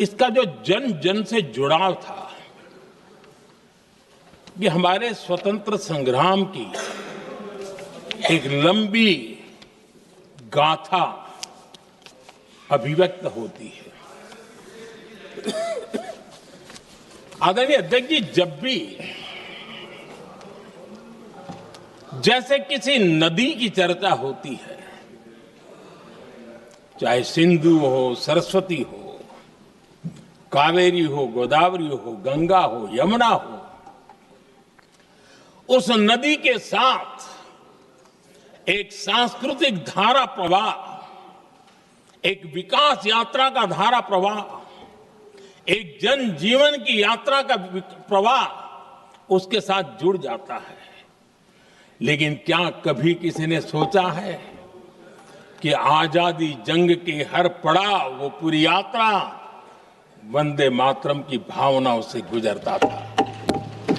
इसका जो जन जन से जुड़ाव था, ये हमारे स्वतंत्र संग्राम की एक लंबी गाथा अभिव्यक्त होती है। आदरणीय अध्यक्ष जी, जब भी जैसे किसी नदी की चर्चा होती है, चाहे सिंधु हो, सरस्वती हो, कावेरी हो, गोदावरी हो, गंगा हो, यमुना हो, उस नदी के साथ एक सांस्कृतिक धारा प्रवाह, एक विकास यात्रा का धारा प्रवाह, एक जन जीवन की यात्रा का प्रवाह उसके साथ जुड़ जाता है। लेकिन क्या कभी किसी ने सोचा है कि आजादी जंग के हर पड़ाव, वो पूरी यात्रा वंदे मातरम की भावनाओं से गुजरता था,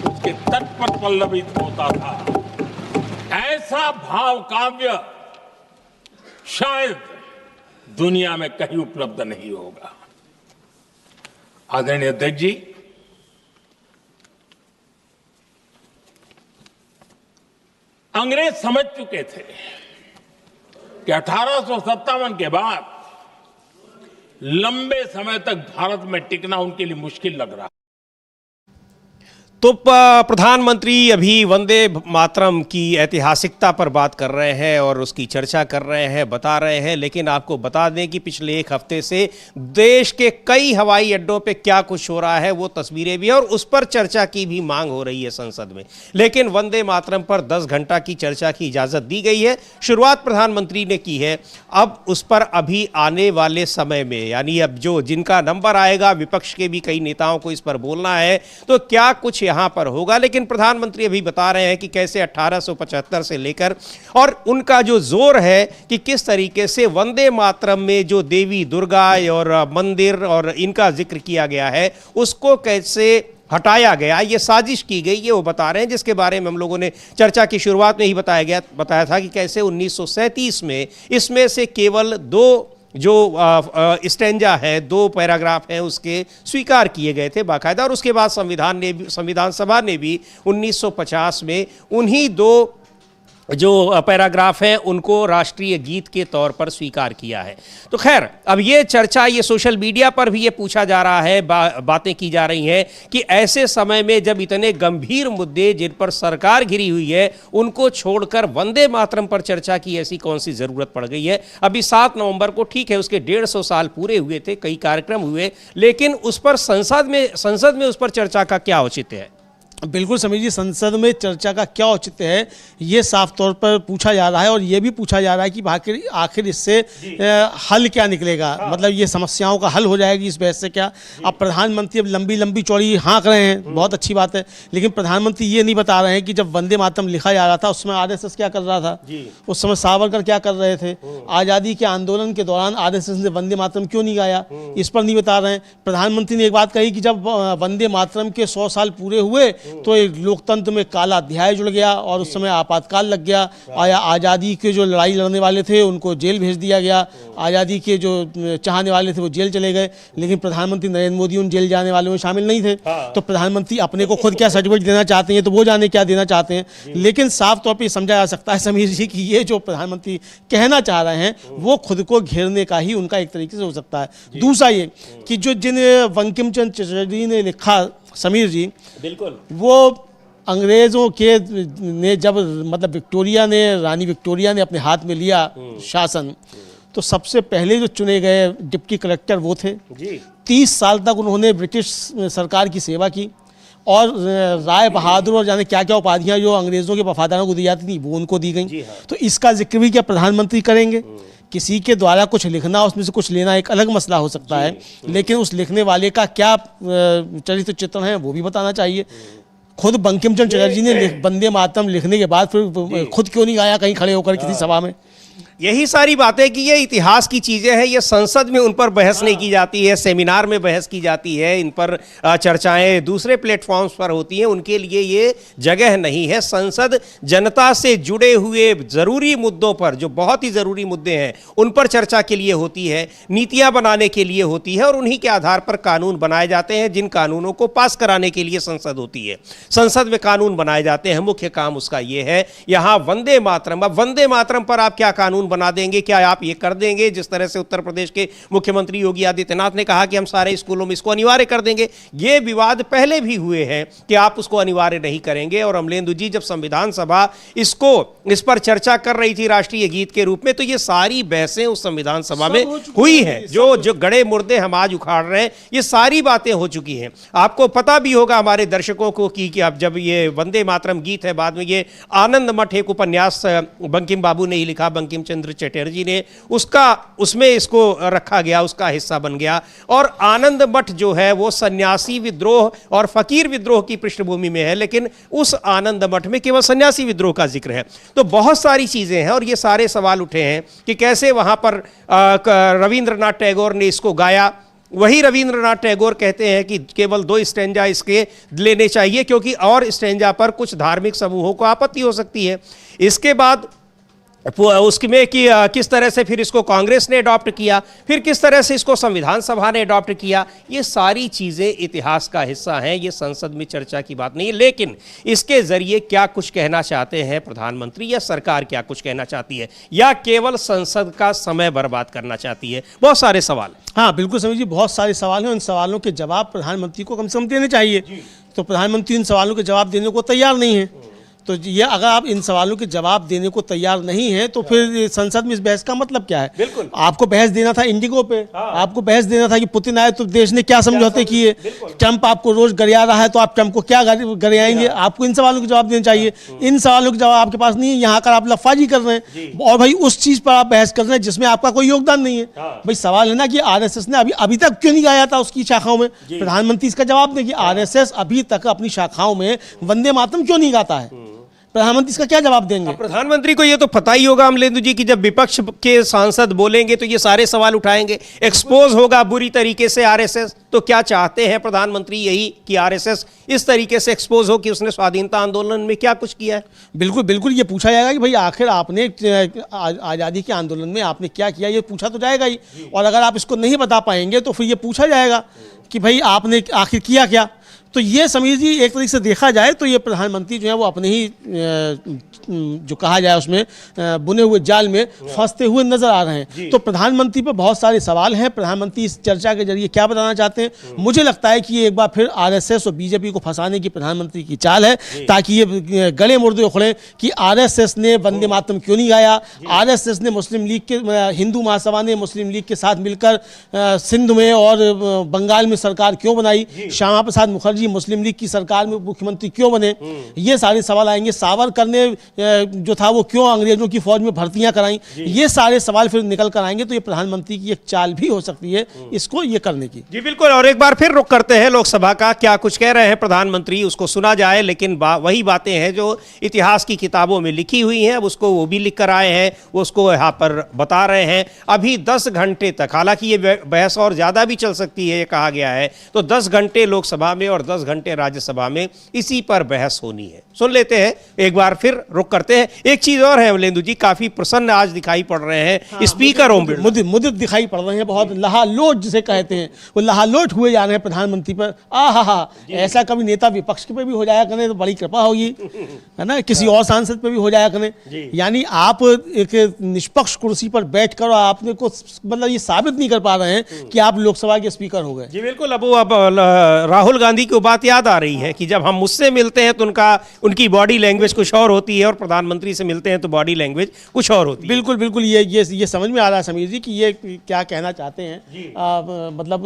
उसके तट पर पल्लवित होता था। ऐसा भाव काव्य शायद दुनिया में कहीं उपलब्ध नहीं होगा। आदरणीय अध्यक्ष जी, अंग्रेज समझ चुके थे कि 1857 के बाद लंबे समय तक भारत में टिकना उनके लिए मुश्किल लग रहा। तो प्रधानमंत्री अभी वंदे मातरम की ऐतिहासिकता पर बात कर रहे हैं और उसकी चर्चा कर रहे हैं, बता रहे हैं। लेकिन आपको बता दें कि पिछले एक हफ्ते से देश के कई हवाई अड्डों पे क्या कुछ हो रहा है वो तस्वीरें भी हैं और उस पर चर्चा की भी मांग हो रही है संसद में। लेकिन वंदे मातरम पर 10 घंटा की चर्चा की इजाज़त दी गई है, शुरुआत प्रधानमंत्री ने की है। अब उस पर अभी आने वाले समय में, यानी अब जो जिनका नंबर आएगा, विपक्ष के भी कई नेताओं को इस पर बोलना है, तो क्या कुछ यहां पर होगा। लेकिन प्रधानमंत्री अभी बता रहे हैं कि कैसे 1875 से लेकर और उनका जो जोर है कि किस तरीके से वंदे मातरम में जो देवी दुर्गा और मंदिर और इनका जिक्र किया गया है उसको कैसे हटाया गया, ये साजिश की गई, ये वो बता रहे हैं, जिसके बारे में हम लोगों ने चर्चा की शुरुआत में ही बताया था कि कैसे 1937 में इसमें से केवल 2 जो स्टैंजा है, 2 पैराग्राफ हैं, उसके स्वीकार किए गए थे बाकायदा। और उसके बाद संविधान सभा ने भी 1950 में उन्हीं 2 जो पैराग्राफ हैं उनको राष्ट्रीय गीत के तौर पर स्वीकार किया है। तो खैर, अब ये चर्चा, ये सोशल मीडिया पर भी ये पूछा जा रहा है, बातें की जा रही हैं कि ऐसे समय में जब इतने गंभीर मुद्दे जिन पर सरकार घिरी हुई है उनको छोड़कर वंदे मातरम पर चर्चा की ऐसी कौन सी ज़रूरत पड़ गई है। अभी 7 नवंबर को, ठीक है, उसके 150 साल पूरे हुए थे, कई कार्यक्रम हुए, लेकिन उस पर संसद में उस पर चर्चा का क्या औचित्य है? बिल्कुल समीर जी, संसद में चर्चा का क्या औचित्य है ये साफ तौर पर पूछा जा रहा है और ये भी पूछा जा रहा है कि आखिर इससे हल क्या निकलेगा। मतलब ये समस्याओं का हल हो जाएगी इस बहस से क्या। अब प्रधानमंत्री अब लंबी लंबी चौड़ी हाँक रहे हैं, बहुत अच्छी बात है, लेकिन प्रधानमंत्री ये नहीं बता रहे हैं कि जब वंदे मातरम लिखा जा रहा था उस समय आरएसएस क्या कर रहा था, उस समय सावरकर क्या कर रहे थे, आज़ादी के आंदोलन के दौरान आरएसएस ने वंदे मातरम क्यों नहीं गाया, इस पर नहीं बता रहे हैं। प्रधानमंत्री ने एक बात कही कि जब वंदे मातरम के 100 साल पूरे हुए तो एक लोकतंत्र में काला अध्याय जुड़ गया और उस समय आपातकाल लग गया। आज़ादी के जो लड़ाई लड़ने वाले थे उनको जेल भेज दिया गया, आज़ादी के जो चाहने वाले थे वो जेल चले गए, लेकिन प्रधानमंत्री नरेंद्र मोदी उन जेल जाने वालों में शामिल नहीं थे। तो प्रधानमंत्री अपने को खुद क्या सर्टिफिकेट देना चाहते हैं तो वो जाने क्या देना चाहते हैं। लेकिन साफ तौर पर समझा जा सकता है समीर जी कि ये जो प्रधानमंत्री कहना चाह रहे हैं वो खुद को घेरने का ही उनका एक तरीके से हो सकता है। दूसरा ये कि जो जिन बंकिम चंद्र चटर्जी ने लिखा समीर जी, बिल्कुल, वो अंग्रेज़ों के ने जब मतलब रानी विक्टोरिया ने अपने हाथ में लिया शासन, तो सबसे पहले जो चुने गए डिप्टी कलेक्टर वो थे। 30 साल तक उन्होंने ब्रिटिश सरकार की सेवा की और राय बहादुर और जाने क्या क्या उपाधियाँ जो अंग्रेज़ों के वफादारों को दी जाती थी वो उनको दी गई। तो इसका जिक्र भी क्या प्रधानमंत्री करेंगे? किसी के द्वारा कुछ लिखना, उसमें से कुछ लेना एक अलग मसला हो सकता है, लेकिन उस लिखने वाले का क्या चरित्र चित्रण है वो भी बताना चाहिए। खुद बंकिम चंद्र चटर्जी ने वंदे मातरम लिखने के बाद फिर खुद क्यों नहीं गाया कहीं खड़े होकर किसी सभा में? यही सारी बातें कि ये इतिहास की चीजें हैं, ये संसद में उन पर बहस नहीं की जाती है, सेमिनार में बहस की जाती है, इन पर चर्चाएं दूसरे प्लेटफॉर्म्स पर होती हैं, उनके लिए ये जगह नहीं है। संसद जनता से जुड़े हुए जरूरी मुद्दों पर, जो बहुत ही जरूरी मुद्दे हैं, उन पर चर्चा के लिए होती है, नीतियां बनाने के लिए होती है और उन्हीं के आधार पर कानून बनाए जाते हैं, जिन कानूनों को पास कराने के लिए संसद होती है। संसद में कानून बनाए जाते हैं, मुख्य काम उसका ये है। यहां वंदे मातरम, अब वंदे मातरम पर आप क्या कानून बना देंगे, क्या आप ये कर देंगे जिस तरह से उत्तर प्रदेश के मुख्यमंत्री योगी आदित्यनाथ ने कहा कि हम सारे स्कूलों में इसको अनिवार्य कर देंगे। ये विवाद पहले भी हुए हैं कि आप उसको अनिवार्य नहीं करेंगे, और अमलेंदु जी जब संविधान सभा इस पर चर्चा कर रही थी राष्ट्रीय गीत के रूप में, तो ये सारी बहसें उस संविधान सभा में हुई हैं। जो गड़े मुर्दे हम आज उखाड़ रहे हैं, ये सारी बातें हो चुकी हैं। आपको पता भी होगा हमारे दर्शकों को कि अब जब ये वंदे मातरम गीत है, बाद में ये आनंद मठ एक उपन्यास बंकिम बाबू ने ही लिखा, बंकिम चंद्र चटर्जी ने, उसमें इसको रखा गया, उसका हिस्सा बन गया। और आनंद मठ जो है वो सन्यासी विद्रोह और फकीर विद्रोह की पृष्ठभूमि में है, लेकिन उस आनंद मठ में केवल सन्यासी विद्रोह का जिक्र है। तो बहुत सारी चीजें हैं और ये सारे सवाल उठे हैं कि कैसे वहां पर रविंद्रनाथ टैगोर ने इसको गाया। वही रविंद्रनाथ टैगोर कहते हैं कि केवल 2 स्टैंजा इसके लेने चाहिए, क्योंकि और स्टैंजा पर कुछ धार्मिक समूहों को आपत्ति हो सकती है। इसके बाद उसमें कि किस तरह से फिर इसको कांग्रेस ने अडॉप्ट किया, फिर किस तरह से इसको संविधान सभा ने अडॉप्ट किया, ये सारी चीज़ें इतिहास का हिस्सा हैं, ये संसद में चर्चा की बात नहीं है। लेकिन इसके जरिए क्या कुछ कहना चाहते हैं प्रधानमंत्री, या सरकार क्या कुछ कहना चाहती है, या केवल संसद का समय बर्बाद करना चाहती है? बहुत सारे सवाल। हाँ बिल्कुल समीर जी, बहुत सारे सवाल हैं, उन सवालों के जवाब प्रधानमंत्री को कम से कम देने चाहिए। तो प्रधानमंत्री इन सवालों के जवाब देने को तैयार नहीं है। तो ये अगर आप इन सवालों के जवाब देने को तैयार नहीं है तो फिर संसद में इस बहस का मतलब क्या है? बिल्कुल। आपको बहस देना था इंडिगो पे, आपको बहस देना था कि पुतिन आए तो देश ने क्या समझौते किए, ट्रंप आपको रोज गरिया रहा है तो आप ट्रंप को क्या गरियाएंगे? आपको इन सवालों के जवाब देने चाहिए। इन सवालों के जवाब आपके पास नहीं है, यहाँ कर आप लफाजी कर रहे हैं और भाई उस चीज पर आप बहस कर रहे हैं जिसमें आपका कोई योगदान नहीं है। भाई सवाल है ना कि आरएसएस ने अभी तक क्यों नहीं गाया था उसकी शाखाओं में? प्रधानमंत्री इसका जवाब दें कि आरएसएस अभी तक अपनी शाखाओं में वंदे मातरम क्यों नहीं गाता है। प्रधानमंत्री इसका क्या जवाब देंगे? प्रधानमंत्री को ये तो पता ही होगा अमलेंदु जी कि जब विपक्ष के सांसद बोलेंगे तो ये सारे सवाल उठाएंगे, एक्सपोज होगा बुरी तरीके से आरएसएस। तो क्या चाहते हैं प्रधानमंत्री? यही कि आरएसएस इस तरीके से एक्सपोज हो कि उसने स्वाधीनता आंदोलन में क्या कुछ किया है। बिल्कुल बिल्कुल, ये पूछा जाएगा कि भाई आखिर आपने आज़ादी के आंदोलन में आपने क्या किया, ये पूछा तो जाएगा ही। और अगर आप इसको नहीं बता पाएंगे तो फिर ये पूछा जाएगा कि भाई आपने आखिर किया क्या। तो ये समीर जी एक तरीके से देखा जाए तो ये प्रधानमंत्री जो है वो अपने ही जो कहा जाए उसमें बुने हुए जाल में फंसते हुए नजर आ रहे हैं। तो प्रधानमंत्री पर बहुत सारे सवाल हैं। प्रधानमंत्री इस चर्चा के जरिए क्या बताना चाहते हैं? मुझे लगता है कि ये एक बार फिर आरएसएस और बीजेपी को फंसाने की प्रधानमंत्री की चाल है, ताकि ये गले मुर्दे उखड़े कि आरएसएस ने वंदे मातरम क्यों नहीं गाया, आरएसएस ने मुस्लिम लीग के हिंदू महासभा ने मुस्लिम लीग के साथ मिलकर सिंध में और बंगाल में सरकार क्यों बनाई, श्यामा प्रसाद मुखर्जी मुस्लिम लीग की सरकार में मुख्यमंत्री क्यों बने। ये सारे सवाल आएंगे। सावरकर ने जो था वो क्यों अंग्रेजों की फौज में भर्तियां कराई, ये सारे सवाल फिर निकल कर आएंगे। तो ये प्रधानमंत्री की एक चाल भी हो सकती है इसको ये करने की। जी बिल्कुल। और एक बार फिर रुख करते हैं लोकसभा का, क्या कुछ कह रहे हैं प्रधानमंत्री उसको सुना जाए। लेकिन वही बातें हैं जो इतिहास की किताबों में लिखी हुई हैं, अब उसको वो भी लिख कर आए हैं, वो उसको यहाँ पर बता रहे हैं। अभी 10 घंटे तक, हालांकि ये बहस और ज्यादा भी चल सकती है ये कहा गया है, तो 10 घंटे लोकसभा में और 10 घंटे राज्यसभा में इसी पर बहस होनी है। सुन लेते हैं, एक बार फिर रुक करते हैं। एक चीज और है अमलेंदु जी, काफी प्रसन्न आज दिखाई पड़ रहे हैं स्पीकर ओम बिरला, मुदित दिखाई पड़ रहे हैं, बहुत लहालोट जिसे कहते हैं, वो लहालोट हुए जा रहे हैं प्रधानमंत्री पर। ऐसा कभी नेता विपक्ष पे भी हो जाया करें तो बड़ी कृपा होगी, है ना, किसी और सांसद पे भी हो जाया करें। यानी आप एक निष्पक्ष कुर्सी पर बैठकर आपने को मतलब ये साबित नहीं कर पा रहे हैं कि आप लोकसभा के स्पीकर हो गए। जी बिल्कुल। अब राहुल गांधी की बात याद आ रही है कि जब हम मुझसे मिलते हैं तो उनकी बॉडी लैंग्वेज कुछ और होती है और प्रधानमंत्री से मिलते हैं तो बॉडी लैंग्वेज कुछ और होती है। बिल्कुल बिल्कुल, ये समझ में आ रहा है समीर जी कि ये क्या कहना चाहते हैं, मतलब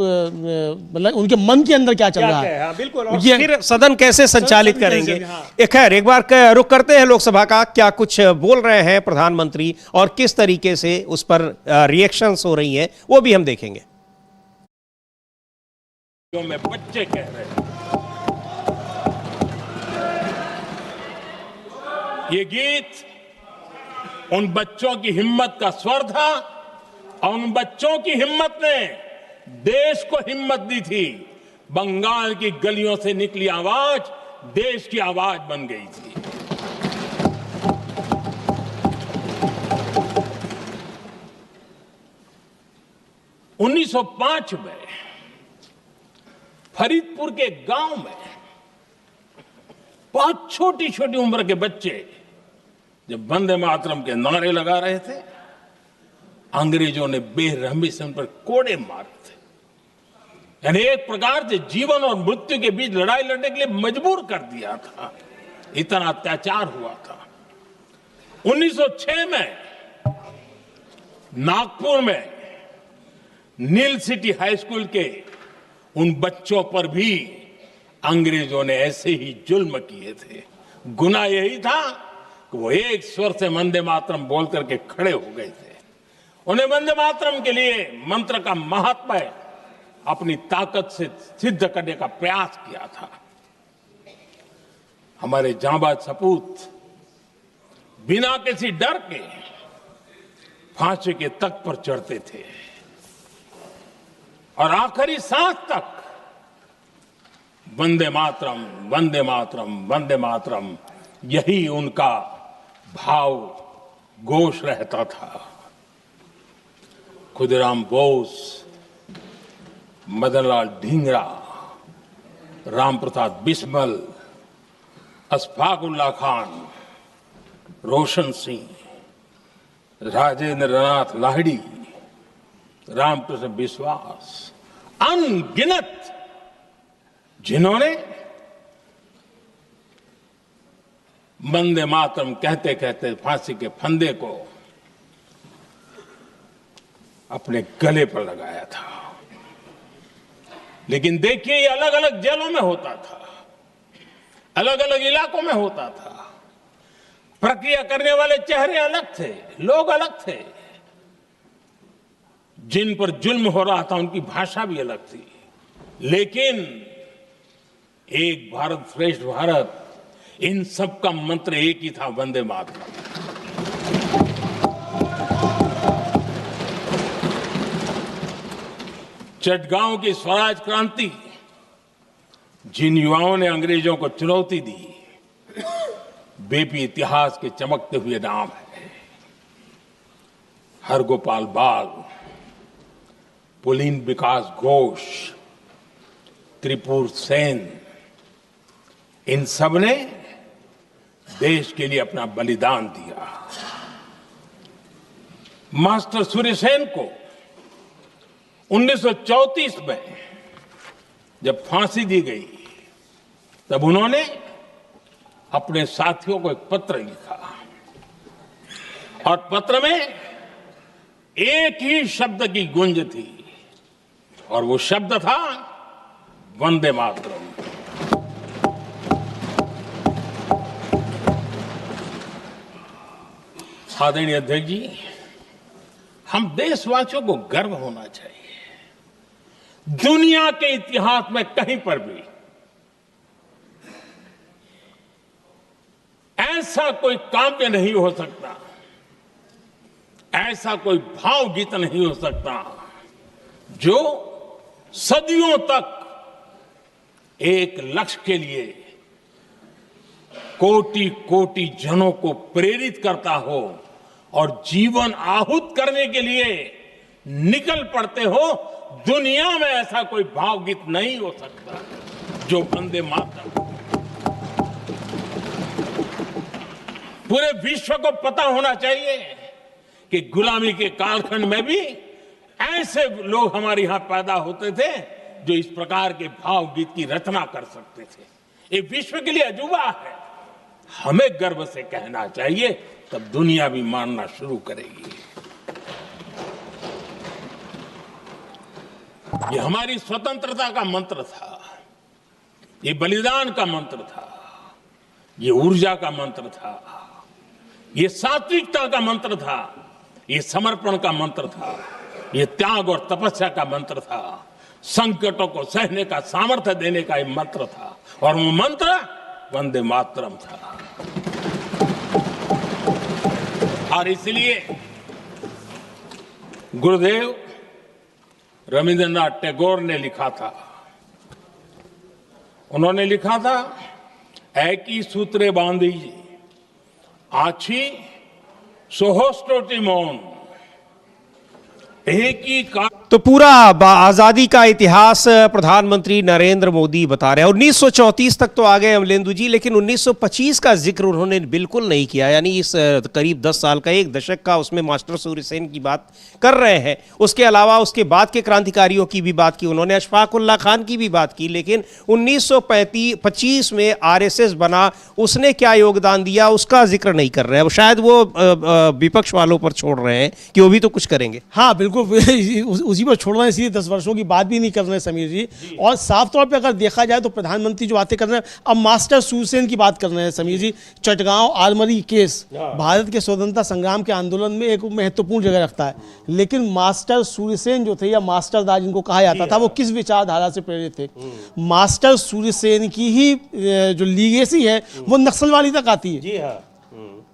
उनके मन के अंदर क्या चल रहा है। हाँ, बिल्कुल। और फिर सदन कैसे संचालित करेंगे। खैर एक बार रुक करते हैं लोकसभा का, क्या कुछ बोल रहे हैं प्रधानमंत्री और किस तरीके से उस पर रिएक्शंस हो रही हैं वो भी हम देखेंगे। जो मैं बच्चे कह रहे हैं, ये गीत उन बच्चों की हिम्मत का स्वर था और उन बच्चों की हिम्मत ने देश को हिम्मत दी थी। बंगाल की गलियों से निकली आवाज देश की आवाज बन गई थी। उन्नीस 1905 में फरीदपुर के गांव में बहुत छोटी छोटी उम्र के बच्चे जब वंदे मातरम के नारे लगा रहे थे, अंग्रेजों ने बेरहमी से उन पर कोड़े मारे थे। यानी एक प्रकार से जीवन और मृत्यु के बीच लड़ाई लड़ने के लिए मजबूर कर दिया था। इतना अत्याचार हुआ था। 1906 में नागपुर में नील सिटी हाई स्कूल के उन बच्चों पर भी अंग्रेजों ने ऐसे ही जुल्म किए थे। गुनाह यही था कि वो एक स्वर से वंदे मातरम बोल करके खड़े हो गए थे। उन्हें वंदे मातरम के लिए मंत्र का महात्म्य अपनी ताकत से सिद्ध करने का प्रयास किया था। हमारे जांबाज सपूत बिना किसी डर के फांसी के तख्त पर चढ़ते थे और आखिरी सांस तक वंदे मातरम, वंदे मातरम, वंदे मातरम, यही उनका भाव घोष रहता था। खुदीराम बोस, मदनलाल ढींगरा, राम प्रसाद बिस्मल, अशफाकुल्ला खान, रोशन सिंह, राजेंद्र नाथ लाहिड़ी, रामकृष्ण विश्वास, अनगिनत जिन्होंने वंदे मातरम कहते कहते फांसी के फंदे को अपने गले पर लगाया था। लेकिन देखिए, ये अलग अलग जेलों में होता था, अलग अलग इलाकों में होता था। प्रक्रिया करने वाले चेहरे अलग थे, लोग अलग थे। जिन पर जुल्म हो रहा था उनकी भाषा भी अलग थी। लेकिन एक भारत श्रेष्ठ भारत, इन सब का मंत्र एक ही था, वंदे मातरम। चटगांव की स्वराज क्रांति, जिन युवाओं ने अंग्रेजों को चुनौती दी, वे भी इतिहास के चमकते हुए नाम है। हरगोपाल बाल, पुलिन विकास घोष, त्रिपुर सेन, इन सब ने देश के लिए अपना बलिदान दिया। मास्टर सूर्यसेन को 1934 में जब फांसी दी गई, तब उन्होंने अपने साथियों को एक पत्र लिखा और पत्र में एक ही शब्द की गूंज थी और वो शब्द था वंदे मातरम। आदरणीय अध्यक्ष जी, हम देशवासियों को गर्व होना चाहिए। दुनिया के इतिहास में कहीं पर भी ऐसा कोई काव्य नहीं हो सकता, ऐसा कोई भावगीत नहीं हो सकता जो सदियों तक एक लक्ष्य के लिए कोटि कोटि जनों को प्रेरित करता हो और जीवन आहूत करने के लिए निकल पड़ते हो। दुनिया में ऐसा कोई भावगीत नहीं हो सकता जो वंदे मातरम। पूरे विश्व को पता होना चाहिए कि गुलामी के कालखंड में भी ऐसे लोग हमारे यहां पैदा होते थे जो इस प्रकार के भावगीत की रचना कर सकते थे। ये विश्व के लिए अजूबा है। हमें गर्व से कहना चाहिए, तब दुनिया भी मानना शुरू करेगी। ये हमारी स्वतंत्रता का मंत्र था, ये बलिदान का मंत्र था, ये ऊर्जा का मंत्र था, ये सात्विकता का मंत्र था, ये समर्पण का मंत्र था, ये त्याग और तपस्या का मंत्र था, संकटों को सहने का सामर्थ्य देने का ये मंत्र था और वो मंत्र वंदे मातरम था। और इसलिए गुरुदेव रविंद्रनाथ टैगोर ने लिखा था, उन्होंने लिखा था, एकी सूत्रे बांधी आछी सोहोस्टोटी मौन, एक ही का। तो पूरा आजादी का इतिहास प्रधानमंत्री नरेंद्र मोदी बता रहे हैं। 1934 तक तो आ गए अमलेंदु जी, लेकिन 1925 का जिक्र उन्होंने बिल्कुल नहीं किया। यानी इस करीब 10 साल का, एक दशक का, उसमें मास्टर सूर्यसेन की बात कर रहे हैं। उसके अलावा उसके बाद के क्रांतिकारियों की भी बात की उन्होंने, अशफाक उल्लाह खान की भी बात की, लेकिन 1925 में आरएसएस बना, उसने क्या योगदान दिया उसका जिक्र नहीं कर रहे हैं। शायद वो विपक्ष वालों पर छोड़ रहे हैं कि वो भी तो कुछ करेंगे। हाँ बिल्कुल, उसी पर छोड़ रहे हैं, इसलिए 10 वर्षों की बात भी नहीं कर रहे हैं समीर जी। और साफ तौर पे अगर देखा जाए तो प्रधानमंत्री जो बातें कर रहे हैं, अब मास्टर सूरसेन की बात कर रहे हैं समीर जी। चटगांव आर्मरी केस भारत के स्वतंत्रता संग्राम के आंदोलन में एक महत्वपूर्ण जगह रखता है, लेकिन मास्टर सूरसेन जो थे, या मास्टर दास जिनको कहा जाता था, वो किस विचारधारा से प्रेरित थे? मास्टर सूरसेन की ही जो लीगेसी है वो नक्सलवादी तक आती है। जी हाँ,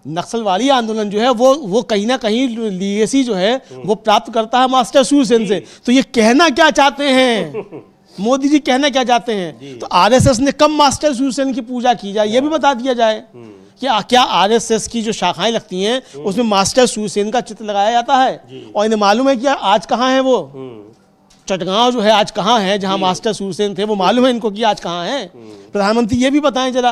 नक्सलवादी आंदोलन जो है वो कहीं ना कहीं लीगेसी जो है वो प्राप्त करता है मास्टर सूरसेन से। तो ये कहना क्या चाहते हैं मोदी जी, कहना क्या चाहते हैं? तो आरएसएस ने कब मास्टर सूरसेन की पूजा की जाए ये भी बता दिया जाए कि क्या आरएसएस की जो शाखाएं लगती हैं उसमें मास्टर सूरसेन का चित्र लगाया जाता है? और इन्हें मालूम है कि आज कहाँ है वो चटगांव जो है, आज कहाँ है जहां मास्टर सूरसेन थे? वो मालूम है इनको कि आज कहाँ है? प्रधानमंत्री ये भी बताएं जरा।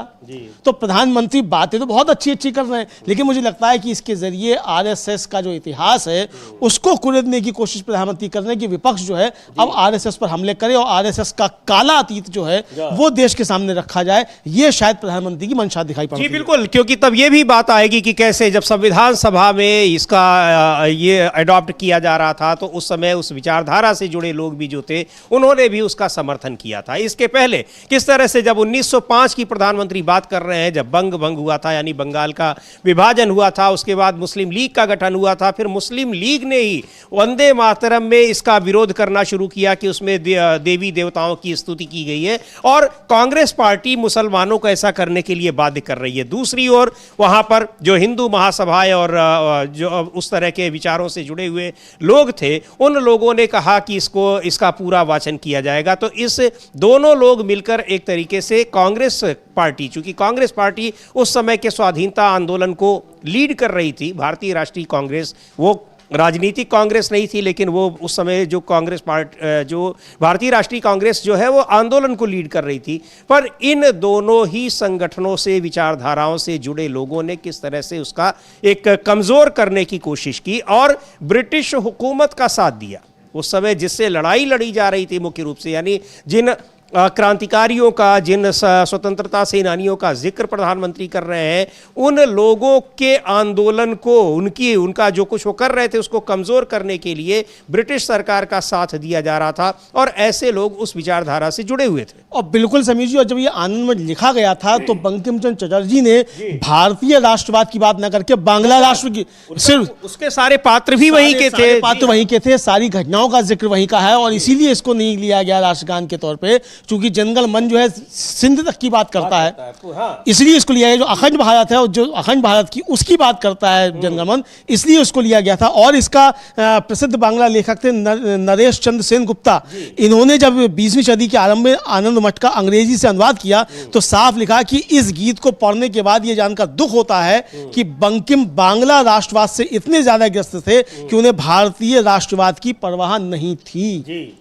तो प्रधानमंत्री बातें तो बहुत अच्छी अच्छी कर रहे हैं, लेकिन मुझे लगता है कि इसके जरिए आरएसएस का जो इतिहास है उसको कुरेदने की कोशिश प्रधानमंत्री कर रहे हैं कि विपक्ष जो है अब आरएसएस पर हमले करे और आरएसएस का काला अतीत जो है वो देश के सामने रखा जाए। ये शायद प्रधानमंत्री की मंशा दिखाई पड़ती है। जी बिल्कुल, क्योंकि तब ये भी बात आएगी कि कैसे जब संविधान सभा में इसका ये अडॉप्ट किया जा रहा था तो उस समय उस विचारधारा से जुड़े लोग भी जो थे उन्होंने भी उसका समर्थन किया था। इसके पहले किस तरह से जब 1905 की प्रधानमंत्री बात कर रहे हैं, जब बंग हुआ था, यानी बंगाल का विभाजन हुआ था, उसके बाद मुस्लिम लीग का गठन हुआ था, फिर मुस्लिम लीग ने ही वंदे मातरम में इसका विरोध करना शुरू किया कि उसमें देवी देवताओं की स्तुति की गई है, और कांग्रेस पार्टी मुसलमानों को ऐसा करने के लिए बाध्य कर रही है। दूसरी ओर वहां पर जो हिंदू महासभाएं और जो उस तरह के विचारों से जुड़े हुए लोग थे, उन लोगों ने कहा कि इसका पूरा वाचन किया जाएगा। तो इस दोनों लोग मिलकर एक तरीके से कांग्रेस पार्टी, चूंकि कांग्रेस पार्टी उस समय के स्वाधीनता आंदोलन को लीड कर रही थी, भारतीय राष्ट्रीय कांग्रेस वो राजनीतिक कांग्रेस नहीं थी, लेकिन वो उस समय जो कांग्रेस पार्टी, जो भारतीय राष्ट्रीय कांग्रेस जो है वो आंदोलन को लीड कर रही थी। पर इन दोनों ही संगठनों से, विचारधाराओं से जुड़े लोगों ने किस तरह से उसका एक कमजोर करने की कोशिश की और ब्रिटिश हुकूमत का साथ दिया उस समय, जिससे लड़ाई लड़ी जा रही थी मुख्य रूप से, यानी जिन क्रांतिकारियों का, जिन स्वतंत्रता सेनानियों का जिक्र प्रधानमंत्री कर रहे हैं, उन लोगों के आंदोलन को, उनका जो कुछ वो कर रहे थे उसको कमजोर करने के लिए ब्रिटिश सरकार का साथ दिया जा रहा था, और ऐसे लोग उस विचारधारा से जुड़े हुए थे। और बिल्कुल समीर जी, और जब ये आनंद में लिखा गया था तो बंकिम चंद्र चटर्जी ने भारतीय राष्ट्रवाद की बात न करके बांग्ला राष्ट्र की, सिर्फ उसके सारे पात्र भी वहीं के थे, पात्र वहीं के थे, सारी घटनाओं का जिक्र वहीं का है, और इसीलिए इसको नहीं लिया गया राष्ट्रगान के तौर पे, क्योंकि जनगण मन जो है सिंध तक की बात करता है, इसलिए इसको लिया गया। जो अखंड भारत है और जो अखंड भारत की उसकी बात करता है जनगण मन, इसलिए उसको लिया गया था। और इसका प्रसिद्ध बांग्ला लेखक थे नरेश चंद्र सेन गुप्ता, इन्होंने जब 20वीं सदी के आरंभ में आनंद मठ का अंग्रेजी से अनुवाद किया तो साफ लिखा कि इस गीत को पढ़ने के बाद यह जानकर दुख होता है कि बंकिम बांग्ला राष्ट्रवाद से इतने ज्यादा ग्रस्त थे कि उन्हें भारतीय राष्ट्रवाद की परवाह नहीं थी।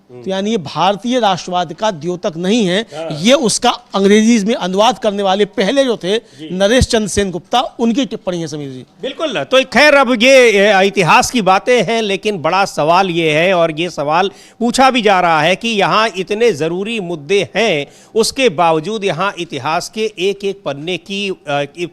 तो यानी ये भारतीय राष्ट्रवाद का द्योतक नहीं है, ये उसका अंग्रेजी में अनुवाद करने वाले पहले जो थे नरेश चंद्र सेन गुप्ता, उनकी टिप्पणी है समीर जी। बिल्कुल। तो खैर अब ये इतिहास की बातें हैं, लेकिन बड़ा सवाल ये है, और ये सवाल पूछा भी जा रहा है कि यहाँ इतने ज़रूरी मुद्दे हैं, उसके बावजूद यहाँ इतिहास के एक एक पन्ने की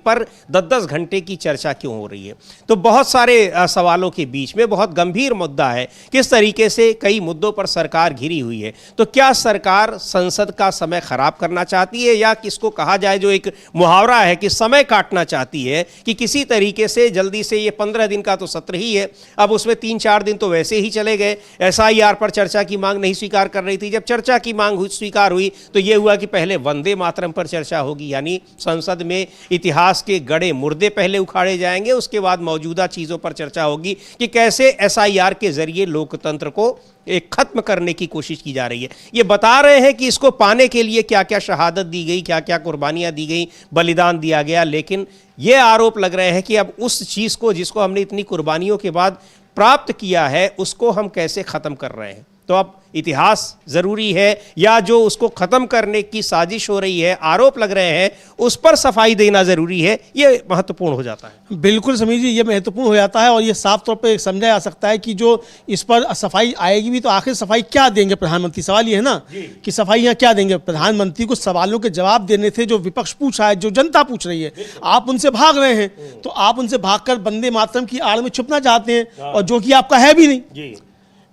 पर 10-10 घंटे की चर्चा क्यों हो रही है? तो बहुत सारे सवालों के बीच में बहुत गंभीर मुद्दा है, किस तरीके से कई मुद्दों पर सरकार सरकार घिरी हुई है, तो क्या सरकार संसद का समय खराब करना चाहती है, या किसको कहा जाए जो एक मुहावरा है कि समय काटना चाहती है कि किसी तरीके से जल्दी से, ये 15 दिन का तो सत्र ही है, अब उसमें 3-4 दिन तो वैसे ही चले गए। SIR पर चर्चा की मांग नहीं स्वीकार कर रही थी, जब चर्चा की मांग स्वीकार हुई तो यह हुआ कि पहले वंदे मातरम पर चर्चा होगी, यानी संसद में इतिहास के गड़े मुर्दे पहले उखाड़े जाएंगे, उसके बाद मौजूदा चीजों पर चर्चा होगी कि कैसे SIR के जरिए लोकतंत्र को एक खत्म करने की कोशिश की जा रही है। ये बता रहे हैं कि इसको पाने के लिए क्या क्या शहादत दी गई, क्या क्या कुर्बानियां दी गई, बलिदान दिया गया, लेकिन ये आरोप लग रहे हैं कि अब उस चीज को जिसको हमने इतनी कुर्बानियों के बाद प्राप्त किया है उसको हम कैसे खत्म कर रहे हैं। तो अब इतिहास जरूरी है या जो उसको खत्म करने की साजिश हो रही है, आरोप लग रहे हैं, उस पर सफाई देना जरूरी है, ये महत्वपूर्ण हो जाता है। बिल्कुल समीर जी, ये महत्वपूर्ण हो जाता है और ये साफ तौर पे समझा जा सकता है कि जो इस पर सफाई आएगी भी तो आखिर सफाई क्या देंगे प्रधानमंत्री। सवाल ये है ना कि सफाई यहाँ क्या देंगे। प्रधानमंत्री को सवालों के जवाब देने थे जो विपक्ष पूछ रहा है, जो जनता पूछ रही है, आप उनसे भाग रहे हैं, तो आप उनसे भागकर वंदे मातरम की आड़ में छुपना चाहते हैं, और जो कि आपका है भी नहीं।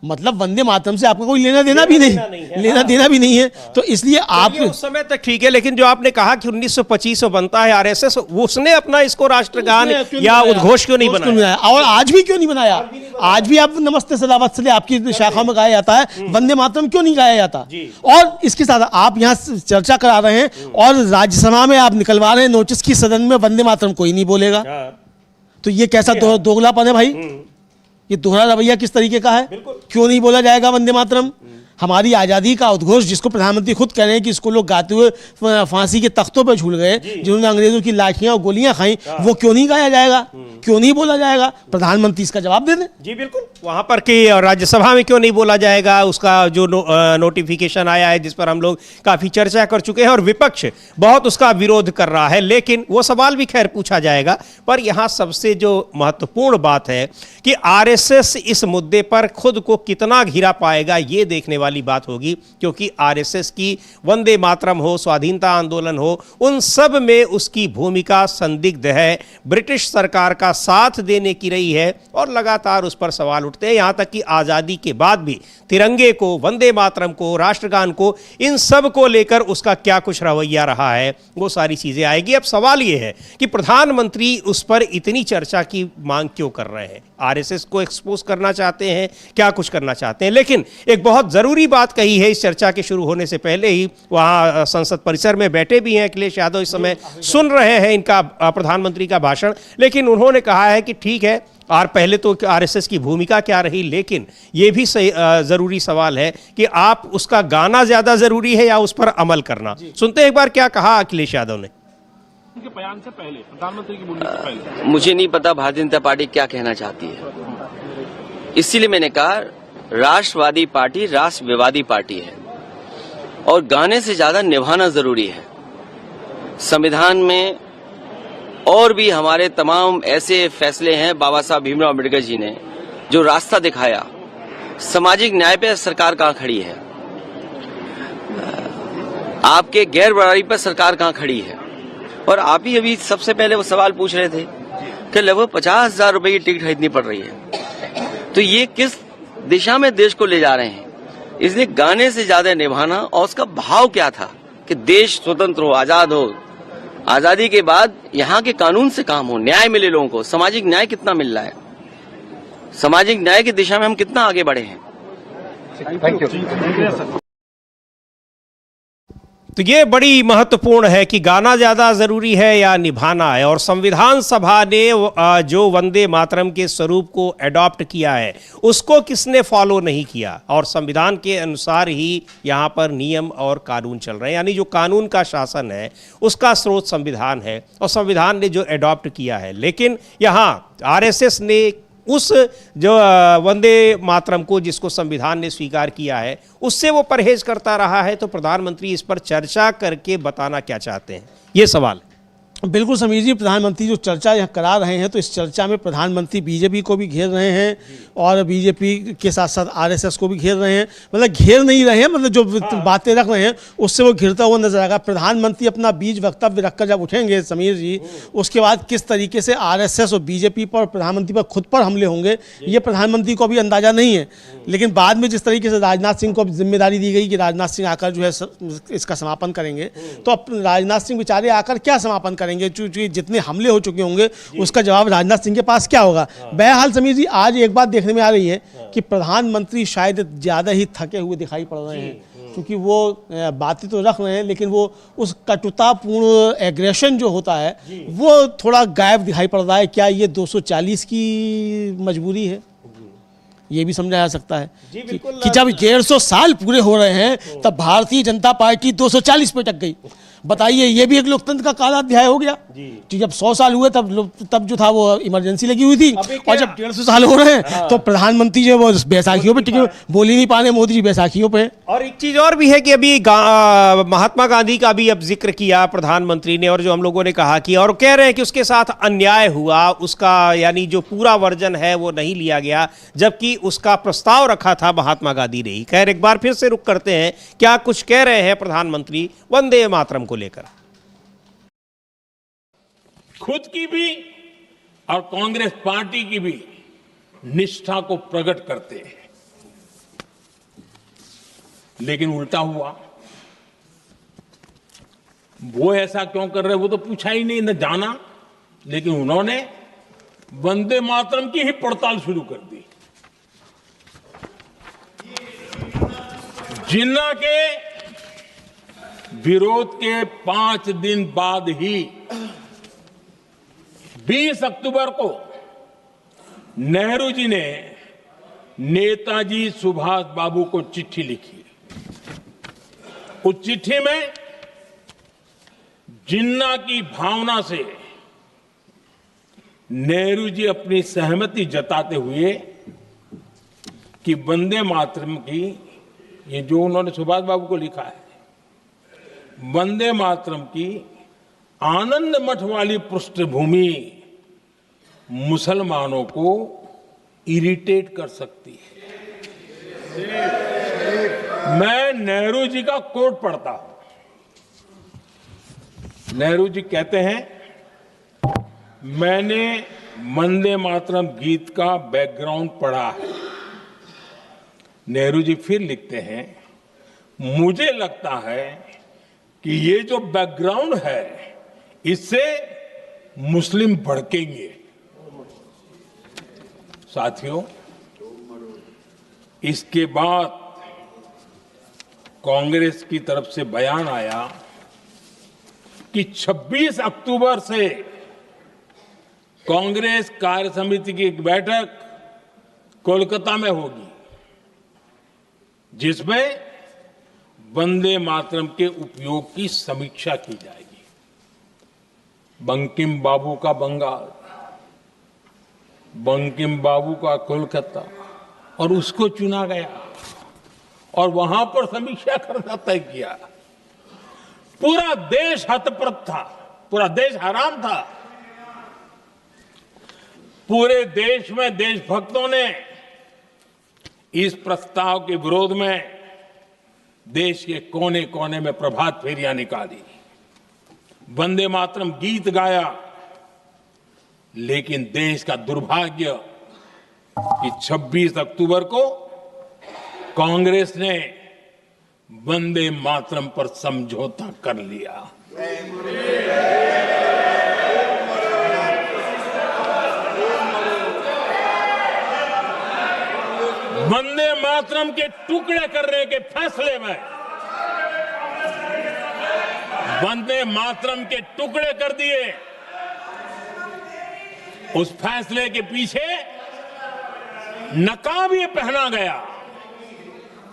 मतलब वंदे मातरम से आपको कोई लेना देना भी नहीं है। तो इसलिए आप उस समय तक ठीक है, लेकिन जो आपने कहा कि 1925 में बनता है RSS, उसने अपना इसको राष्ट्रगान या उद्घोष क्यों नहीं बनाया? और आज भी क्यों नहीं बनाया? आज भी आप नमस्ते सदावत से आपकी शाखा में गाया जाता है, वंदे मातरम क्यों नहीं गाया जाता? और इसके साथ आप यहाँ चर्चा करा रहे हैं और राज्यसभा में आप निकलवा रहे हैं नोटिस की सदन में वंदे मातरम कोई नहीं बोलेगा। तो ये कैसा दोगलापन है भाई? ये दोहरा रवैया किस तरीके का है? क्यों नहीं बोला जाएगा वंदे मातरम? हमारी आज़ादी का उद्घोष जिसको प्रधानमंत्री खुद कह रहे हैं कि इसको लोग गाते हुए फांसी के तख्तों पर झूल गए, जिन्होंने अंग्रेजों की लाठियां और गोलियां खाई, वो क्यों नहीं गाया जाएगा? क्यों नहीं बोला जाएगा? प्रधानमंत्री इसका जवाब दे दें। जी बिल्कुल, वहां पर कि राज्यसभा में क्यों नहीं बोला जाएगा, उसका जो नोटिफिकेशन आया है जिस पर हम लोग काफी चर्चा कर चुके हैं और विपक्ष बहुत उसका विरोध कर रहा है, लेकिन वो सवाल भी खैर पूछा जाएगा। पर यहां सबसे जो महत्वपूर्ण बात है कि RSS इस मुद्दे पर खुद को कितना घिरा पाएगा, ये देखने वाली बात होगी, क्योंकि RSS की वंदे मातरम हो, स्वाधीनता आंदोलन हो, उन सब में उसकी भूमिका संदिग्ध है, ब्रिटिश सरकार का साथ देने की रही है और लगातार उस पर सवाल उठते हैं। यहां तक कि आजादी के बाद भी तिरंगे को, वंदे मातरम को, राष्ट्रगान को, इन सब को लेकर उसका क्या कुछ रवैया रहा है, वो सारी चीजें आएगी। अब सवाल यह है कि प्रधानमंत्री उस पर इतनी चर्चा की मांग क्यों कर रहे हैं? RSS को एक्सपोज करना चाहते हैं, क्या कुछ करना चाहते हैं? लेकिन एक बहुत जरूरी बात कही है इस चर्चा के शुरू होने से पहले ही, वहां संसद परिसर में बैठे भी हैं अखिलेश यादव, इस समय सुन रहे हैं इनका प्रधानमंत्री का भाषण, लेकिन उन्होंने कहा है कि ठीक है, और पहले तो RSS की भूमिका क्या रही, लेकिन यह भी जरूरी सवाल है कि आप उसका गाना ज्यादा जरूरी है या उस पर अमल करना। सुनते हैं एक बार क्या कहा अखिलेश यादव ने। के बयान से पहले, प्रधानमंत्री की बोलने से पहले मुझे नहीं पता भारतीय जनता पार्टी क्या कहना चाहती है, इसीलिए मैंने कहा राष्ट्रवादी पार्टी राष्ट्र विवादी पार्टी है और गाने से ज्यादा निभाना जरूरी है। संविधान में और भी हमारे तमाम ऐसे फैसले हैं, बाबा साहब भीमराव अम्बेडकर जी ने जो रास्ता दिखाया। सामाजिक न्याय पे सरकार कहाँ खड़ी है? आपके गैर बराबरी पर सरकार कहाँ खड़ी है? और आप ही अभी सबसे पहले वो सवाल पूछ रहे थे कि लगभग 50,000 रुपए की टिकट खरीदनी पड़ रही है, तो ये किस दिशा में देश को ले जा रहे हैं? इसलिए गाने से ज्यादा निभाना, और उसका भाव क्या था कि देश स्वतंत्र हो, आजाद हो, आजादी के बाद यहाँ के कानून से काम हो, न्याय मिले लोगों को। सामाजिक न्याय कितना मिल रहा है? सामाजिक न्याय की दिशा में हम कितना आगे बढ़े हैं? Thank you. तो ये बड़ी महत्वपूर्ण है कि गाना ज़्यादा ज़रूरी है या निभाना है। और संविधान सभा ने जो वंदे मातरम के स्वरूप को एडॉप्ट किया है उसको किसने फॉलो नहीं किया, और संविधान के अनुसार ही यहाँ पर नियम और कानून चल रहे हैं, यानी जो कानून का शासन है उसका स्रोत संविधान है और संविधान ने जो एडॉप्ट किया है। लेकिन यहाँ RSS ने उस जो वंदे मातरम को, जिसको संविधान ने स्वीकार किया है, उससे वो परहेज करता रहा है। तो प्रधानमंत्री इस पर चर्चा करके बताना क्या चाहते हैं, ये सवाल है। बिल्कुल समीर जी, प्रधानमंत्री जो चर्चा यहाँ करा रहे हैं तो इस चर्चा में प्रधानमंत्री बीजेपी को भी घेर रहे हैं और बीजेपी के साथ साथ आरएसएस को भी घेर रहे हैं। मतलब घेर नहीं रहे हैं, मतलब जो बातें रख रहे हैं उससे वो घिरता हुआ नजर आएगा। प्रधानमंत्री अपना बीज वक्तव्य रखकर जब उठेंगे समीर जी, उसके बाद किस तरीके से आरएसएस और बीजेपी पर, प्रधानमंत्री पर खुद पर हमले होंगे ये प्रधानमंत्री को अभी अंदाजा नहीं है। लेकिन बाद में जिस तरीके से राजनाथ सिंह को जिम्मेदारी दी गई कि राजनाथ सिंह आकर जो है इसका समापन करेंगे, तो अब राजनाथ सिंह बेचारे आकर क्या समापन करेंगे? क्योंकि जितने हमले हो चुके होंगे उसका जवाब राजनाथ सिंह के पास क्या होगा। बहरहाल समीर जी, आज एक बात देखने में आ रही है कि प्रधानमंत्री शायद ज्यादा ही थके हुए दिखाई पड़ रहे हैं, क्योंकि वो बातें तो रख रहे हैं लेकिन वो उस कटुतापूर्ण एग्रेशन जो होता है वो थोड़ा गायब दिखाई पड़ रहा है। क्या ये 240 की मजबूरी है? ये भी समझा जा सकता है कि जब 150 साल पूरे हो रहे हैं तब भारतीय जनता पार्टी 240 पे टक गई। बताइए, ये भी एक लोकतंत्र का काला अध्याय हो गया कि जब 100 साल हुए तब जो था वो इमरजेंसी लगी हुई थी, और जब 150 साल हो रहे हैं तो प्रधानमंत्री जो वो बैसाखियों पे टिके, बोल ही नहीं पा रहे मोदी जी बैसाखियों पे। और एक चीज और भी है कि अभी महात्मा गांधी का भी अब जिक्र किया प्रधानमंत्री ने, और जो हम लोगों ने कहा कि, और कह रहे हैं कि उसके साथ अन्याय हुआ, उसका यानी जो पूरा वर्जन है वो नहीं लिया गया, जबकि उसका प्रस्ताव रखा था महात्मा गांधी ने ही। खैर, एक बार फिर से रुक करते हैं, क्या कुछ कह रहे हैं प्रधानमंत्री वंदे मातरम को लेकर। खुद की भी और कांग्रेस पार्टी की भी निष्ठा को प्रकट करते हैं, लेकिन उल्टा हुआ। वो ऐसा क्यों कर रहे वो तो पूछा ही नहीं, न जाना, लेकिन उन्होंने वंदे मातरम की ही पड़ताल शुरू कर दी। जिन्ना के विरोध के 5 दिन बाद ही 20 अक्टूबर को नेहरू जी ने नेताजी सुभाष बाबू को चिट्ठी लिखी। उस चिट्ठी में जिन्ना की भावना से नेहरू जी अपनी सहमति जताते हुए कि वंदे मातरम की, ये जो उन्होंने सुभाष बाबू को लिखा है, वंदे मातरम की आनंद मठ वाली पृष्ठभूमि मुसलमानों को इरिटेट कर सकती है। मैं नेहरू जी का कोट पढ़ता हूं। नेहरू जी कहते हैं, मैंने वंदे मातरम गीत का बैकग्राउंड पढ़ा है। नेहरू जी फिर लिखते हैं, मुझे लगता है कि ये जो बैकग्राउंड है इससे मुस्लिम भड़केंगे। साथियों, इसके बाद कांग्रेस की तरफ से बयान आया कि 26 अक्टूबर से कांग्रेस कार्य समिति की एक बैठक कोलकाता में होगी, जिसमें वंदे मातरम के उपयोग की समीक्षा की जाएगी। बंकिम बाबू का बंगाल, बंकिम बाबू का कोलकाता, और उसको चुना गया और वहां पर समीक्षा करना तय किया। पूरा देश हतप्रभ था, पूरा देश हैरान था। पूरे देश में देशभक्तों ने इस प्रस्ताव के विरोध में देश के कोने कोने में प्रभात फेरियां निकाली, वंदे मातरम गीत गाया। लेकिन देश का दुर्भाग्य कि 26 अक्टूबर को कांग्रेस ने वंदे मातरम पर समझौता कर लिया। वंदे मातरम के टुकड़े करने के फैसले में, वंदे मातरम के टुकड़े कर दिए। उस फैसले के पीछे नकाब ये पहना गया,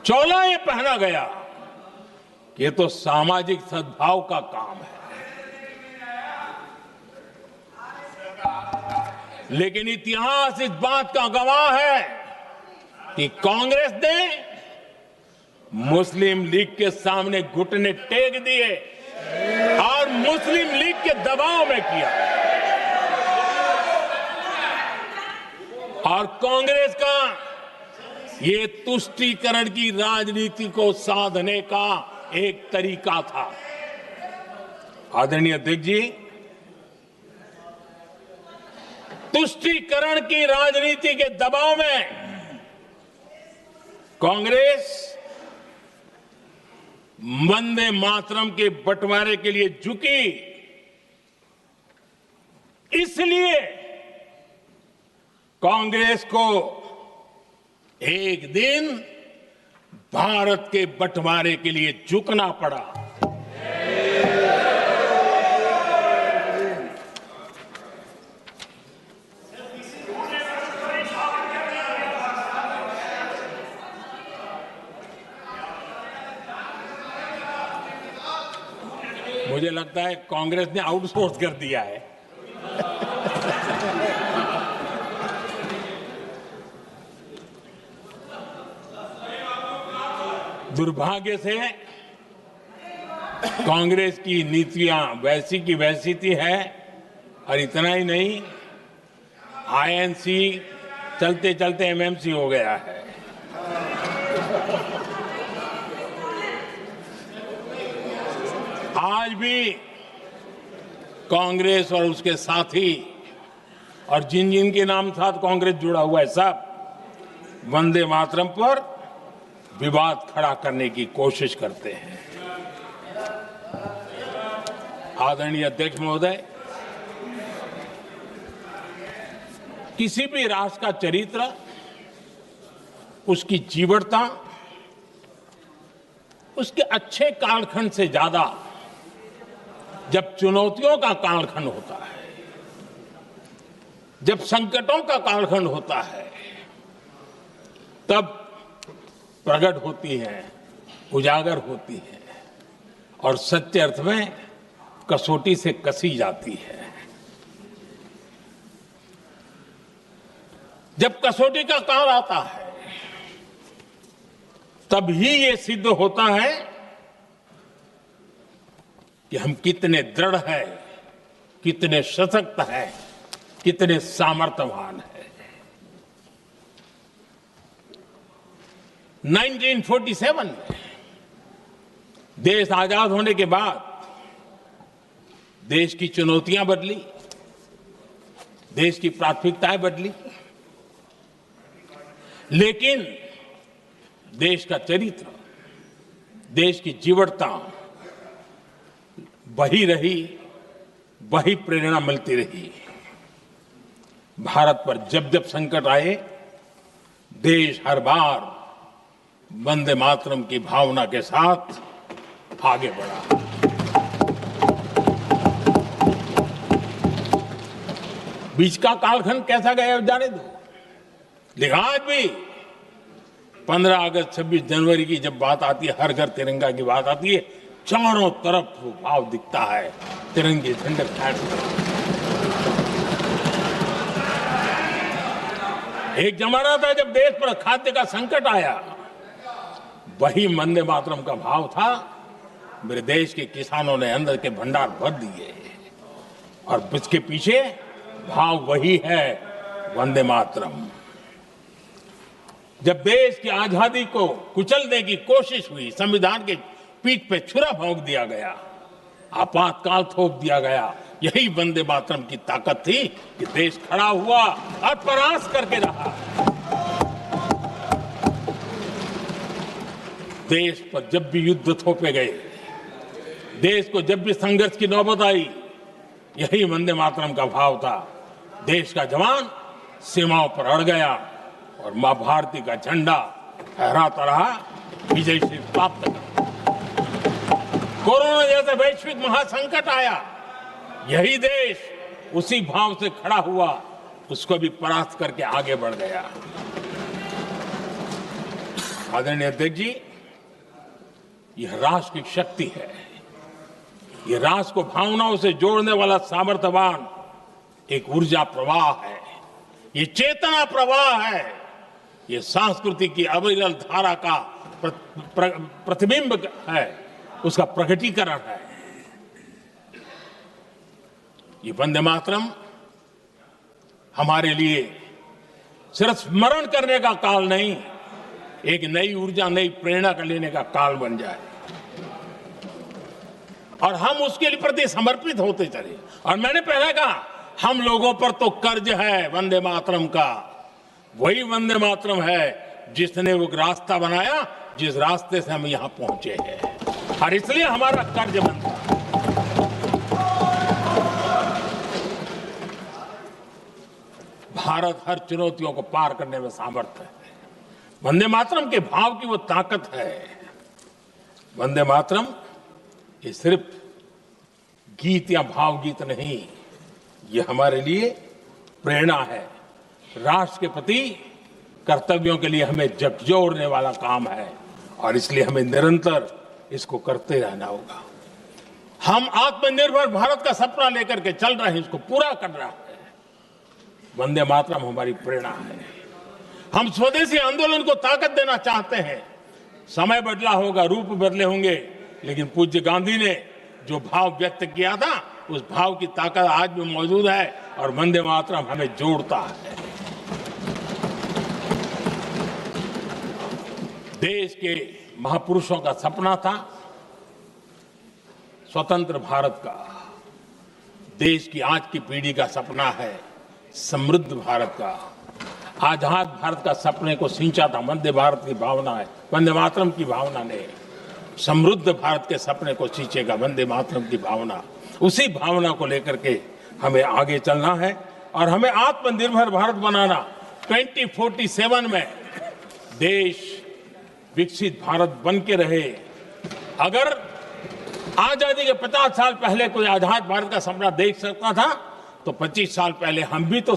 चोला ये पहना गया कि ये तो सामाजिक सद्भाव का काम है। लेकिन इतिहास इस बात का गवाह है कि कांग्रेस ने मुस्लिम लीग के सामने घुटने टेक दिए और मुस्लिम लीग के दबाव में किया। और कांग्रेस का ये तुष्टीकरण की राजनीति को साधने का एक तरीका था। आदरणीय अध्यक्ष जी, तुष्टीकरण की राजनीति के दबाव में कांग्रेस वंदे मातरम के बंटवारे के लिए झुकी। इसलिए कांग्रेस को एक दिन भारत के बंटवारे के लिए झुकना पड़ा। मुझे लगता है कांग्रेस ने आउटसोर्स कर दिया है। दुर्भाग्य से कांग्रेस की नीतियां वैसी की वैसी थी है, और इतना ही नहीं, आईएनसी चलते चलते एमएमसी हो गया है। आज भी कांग्रेस और उसके साथी और जिन जिन के नाम साथ कांग्रेस जुड़ा हुआ है, सब वंदे मातरम पर विवाद खड़ा करने की कोशिश करते हैं। आदरणीय अध्यक्ष महोदय, किसी भी राष्ट्र का चरित्र, उसकी जीवटता, उसके अच्छे कालखंड से ज्यादा जब चुनौतियों का कालखंड होता है, जब संकटों का कालखंड होता है, तब प्रकट होती है, उजागर होती है और सच्चे अर्थ में कसौटी से कसी जाती है। जब कसौटी का काल आता है, तब ही ये सिद्ध होता है कि हम कितने दृढ़ हैं, कितने सशक्त हैं, कितने सामर्थ्यवान हैं। 1947 में देश आजाद होने के बाद देश की चुनौतियां बदली, देश की प्राथमिकताएं बदली, लेकिन देश का चरित्र, देश की जीवटता वही रही, वही प्रेरणा मिलती रही। भारत पर जब जब संकट आए, देश हर बार वंदे मातरम की भावना के साथ आगे बढ़ा। बीच का कालखंड कैसा गया जाने दो, लेकिन आज भी 15 अगस्त 26 जनवरी की जब बात आती है, हर घर तिरंगा की बात आती है, चारों तरफ वो भाव दिखता है, तिरंगे झंडे फहराते। एक जमाना था जब देश पर खाद्य का संकट आया, वही वंदे मातरम का भाव था। मेरे देश के किसानों ने अंदर के भंडार भर दिए, और इसके पीछे भाव वही है, वंदे मातरम। जब देश की आजादी को कुचलने की कोशिश हुई, संविधान के पीठ पे छुरा भोंक दिया गया, आपातकाल थोप दिया गया, यही वंदे मातरम की ताकत थी कि देश खड़ा हुआ और परास्त करके रहा। देश पर जब भी युद्ध थोपे गए, देश को जब भी संघर्ष की नौबत आई, यही वंदे मातरम का भाव था। देश का जवान सीमाओं पर अड़ गया और मां भारती का झंडा फहराता रहा, विजय से प्राप्त कर। कोरोना जैसे वैश्विक महासंकट आया, यही देश उसी भाव से खड़ा हुआ, उसको भी परास्त करके आगे बढ़ गया। आदरणीय अध्यक्ष जी, यह राष्ट्र की शक्ति है, यह राष्ट्र को भावनाओं से जोड़ने वाला सामर्थ्यवान एक ऊर्जा प्रवाह है, ये चेतना प्रवाह है, ये संस्कृति की अविरल धारा का प्रतिबिंब है, उसका प्रकटीकरण है। ये वंदे मातरम हमारे लिए सिर्फ स्मरण करने का काल नहीं, एक नई ऊर्जा, नई प्रेरणा का लेने का काल बन जाए और हम उसके लिए प्रति समर्पित होते चले। और मैंने पहले कहा, हम लोगों पर तो कर्ज है वंदे मातरम का। वही वंदे मातरम है जिसने वो रास्ता बनाया, जिस रास्ते से हम यहां पहुंचे हैं, और इसलिए हमारा कर्ज बनता है। भारत हर चुनौतियों को पार करने में सामर्थ है। वंदे मातरम के भाव की वो ताकत है। वंदे मातरम ये सिर्फ गीत या भावगीत नहीं, ये हमारे लिए प्रेरणा है। राष्ट्र के प्रति कर्तव्यों के लिए हमें झकझोरने वाला काम है और इसलिए हमें निरंतर इसको करते रहना होगा। हम आत्मनिर्भर भारत का सपना लेकर के चल रहे हैं, इसको पूरा कर रहा है। वंदे मातरम हमारी प्रेरणा है। हम स्वदेशी आंदोलन को ताकत देना चाहते हैं। समय बदला होगा, रूप बदले होंगे, लेकिन पूज्य गांधी ने जो भाव व्यक्त किया था, उस भाव की ताकत आज भी मौजूद है और वंदे मातरम हमें जोड़ता है। देश के महापुरुषों का सपना था स्वतंत्र भारत का। देश की आज की पीढ़ी का सपना है समृद्ध भारत का। आजाद भारत का सपने को सिंचा था वंदे भारत की भावना है, वंदे मातरम की भावना ने। समृद्ध भारत के सपने को सींचेगा वंदे मातरम की भावना। उसी भावना को लेकर के हमें आगे चलना है और हमें आत्मनिर्भर भारत बनाना। 2047 में देश विकसित भारत बन के रहे। अगर आजादी के 50 साल पहले कोई आजाद भारत का सपना देख सकता था, तो 25 साल पहले हम भी तो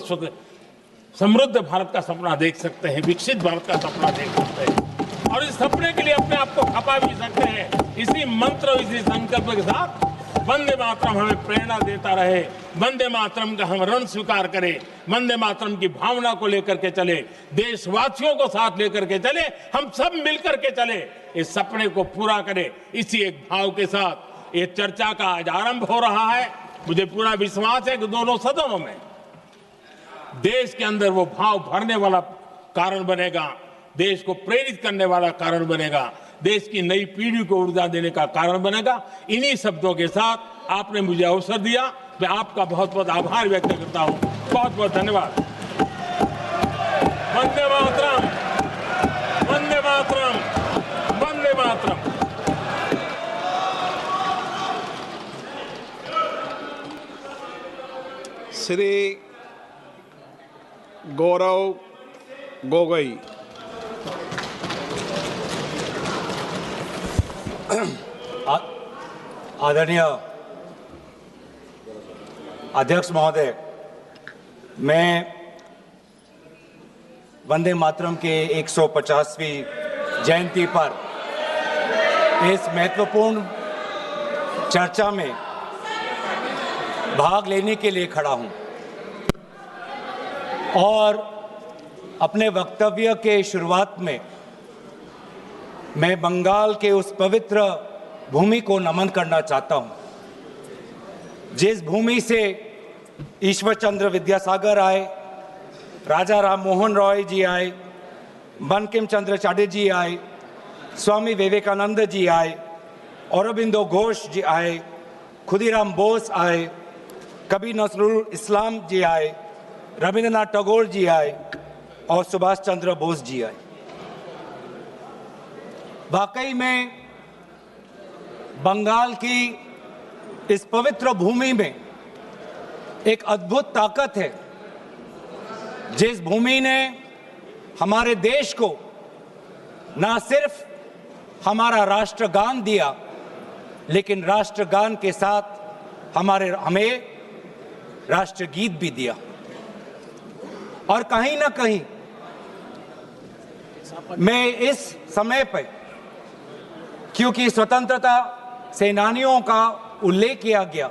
समृद्ध भारत का सपना देख सकते हैं, विकसित भारत का सपना देख सकते हैं और इस सपने के लिए अपने आप को खपा भी सकते हैं। इसी मंत्र, इसी संकल्प के साथ वंदे मातरम हमें प्रेरणा देता रहे। वंदे मातरम का हम ऋण स्वीकार करें, वंदे मातरम की भावना को लेकर के चले, देशवासियों को साथ लेकर के चले, हम सब मिलकर के चले, इस सपने को पूरा करें। इसी एक भाव के साथ ये चर्चा का आज आरंभ हो रहा है। मुझे पूरा विश्वास है कि दोनों सदनों में देश के अंदर वो भाव भरने वाला कारण बनेगा, देश को प्रेरित करने वाला कारण बनेगा, देश की नई पीढ़ी को ऊर्जा देने का कारण बनेगा। इन्हीं शब्दों के साथ आपने मुझे अवसर दिया, मैं आपका बहुत बहुत आभार व्यक्त करता हूं। बहुत बहुत धन्यवाद। वंदे मातरम, वंदे मातरम, वंदे मातरम। श्री गौरव गोगोई। आदरणीय अध्यक्ष महोदय, मैं वंदे मातरम के 150वीं जयंती पर इस महत्वपूर्ण चर्चा में भाग लेने के लिए खड़ा हूं और अपने वक्तव्य के शुरुआत में मैं बंगाल के उस पवित्र भूमि को नमन करना चाहता हूं जिस भूमि से ईश्वर चंद्र विद्यासागर आए, राजा राम मोहन रॉय जी आए, बंकिम चंद्र चटर्जी आए, स्वामी विवेकानंद जी आए, औरबिंदो घोष जी आए, खुदीराम बोस आए, कबीर नजरुल इस्लाम जी आए, रविंद्रनाथ टैगोर जी आए और सुभाष चंद्र बोस जी आए। वाकई में बंगाल की इस पवित्र भूमि में एक अद्भुत ताकत है, जिस भूमि ने हमारे देश को न सिर्फ हमारा राष्ट्रगान दिया, लेकिन राष्ट्रगान के साथ हमें राष्ट्रगीत भी दिया। और कहीं ना कहीं मैं इस समय पर, क्योंकि स्वतंत्रता सेनानियों का उल्लेख किया गया,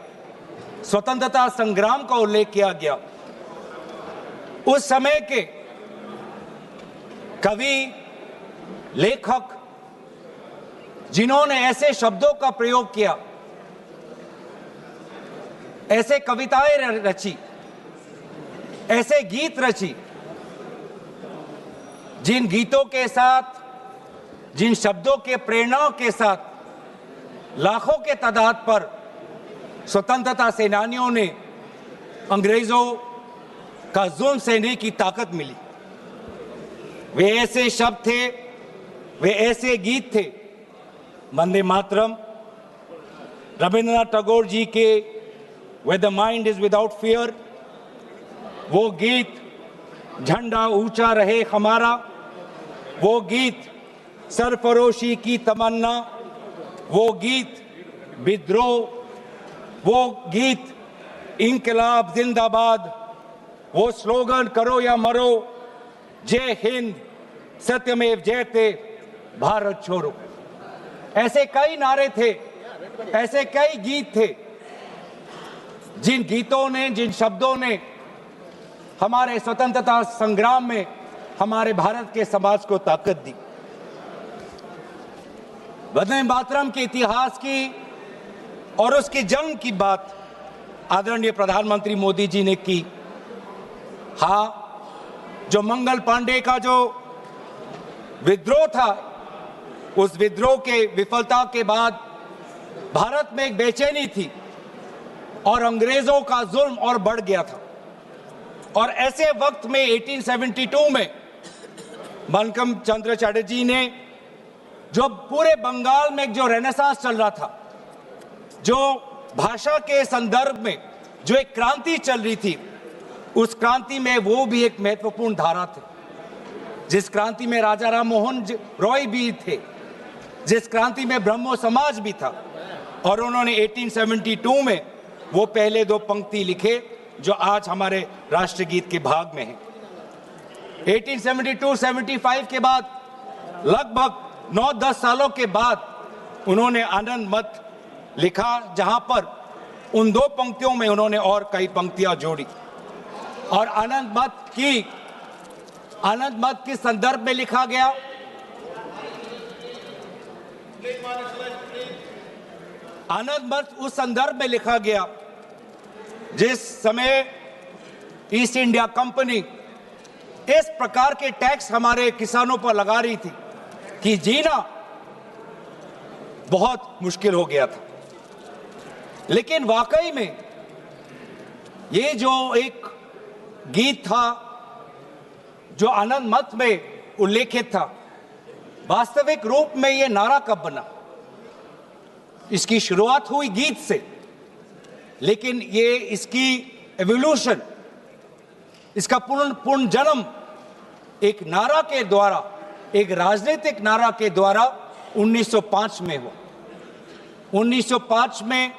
स्वतंत्रता संग्राम का उल्लेख किया गया, उस समय के कवि, लेखक जिन्होंने ऐसे शब्दों का प्रयोग किया ऐसे कविताएं रची, ऐसे गीत रची, जिन गीतों के साथ, जिन शब्दों के प्रेरणाओं के साथ लाखों के तादाद पर स्वतंत्रता सेनानियों ने अंग्रेजों का जुल्म सहने की ताकत मिली। वे ऐसे शब्द थे, वे ऐसे गीत थे, वंदे मातरम, रविंद्रनाथ टैगोर जी के Where the mind is without fear, वो गीत झंडा ऊंचा रहे हमारा, वो गीत सरफरोशी की तमन्ना, वो गीत विद्रोह, वो गीत इंकलाब जिंदाबाद, वो स्लोगन करो या मरो, जय हिंद, सत्यमेव जयते, भारत छोड़ो। ऐसे कई नारे थे, ऐसे कई गीत थे, जिन गीतों ने, जिन शब्दों ने हमारे स्वतंत्रता संग्राम में हमारे भारत के समाज को ताकत दी। वंदे मातरम के इतिहास की और उसके जन्म की बात आदरणीय प्रधानमंत्री मोदी जी ने की। हाँ, जो मंगल पांडे का जो विद्रोह था, उस विद्रोह के विफलता के बाद भारत में एक बेचैनी थी और अंग्रेजों का जुल्म और बढ़ गया था। और ऐसे वक्त में 1872 में बंकिम चंद्र चटर्जी ने, जो पूरे बंगाल में जो रेनेसांस चल रहा था, जो भाषा के संदर्भ में जो एक क्रांति चल रही थी, उस क्रांति में वो भी एक महत्वपूर्ण धारा थे। जिस क्रांति में राजा राम मोहन रॉय भी थे, जिस क्रांति में ब्रह्मो समाज भी था, और उन्होंने 1872 में वो पहले दो पंक्ति लिखे जो आज हमारे राष्ट्रगीत के भाग में हैं। 1872-75 के बाद लगभग 9-10 सालों के बाद उन्होंने आनंद मत लिखा, जहां पर उन दो पंक्तियों में उन्होंने और कई पंक्तियां जोड़ी। और आनंद मत के संदर्भ में लिखा गया, आनंद मत उस संदर्भ में लिखा गया जिस समय ईस्ट इंडिया कंपनी इस प्रकार के टैक्स हमारे किसानों पर लगा रही थी कि जीना बहुत मुश्किल हो गया था। लेकिन वाकई में ये जो एक गीत था, जो आनंद मत में उल्लेखित था, वास्तविक रूप में ये नारा कब बना? इसकी शुरुआत हुई गीत से, लेकिन ये इसकी एवोल्यूशन, इसका पूर्ण जन्म एक नारा के द्वारा, एक राजनीतिक नारा के द्वारा 1905 में हुआ। 1905 में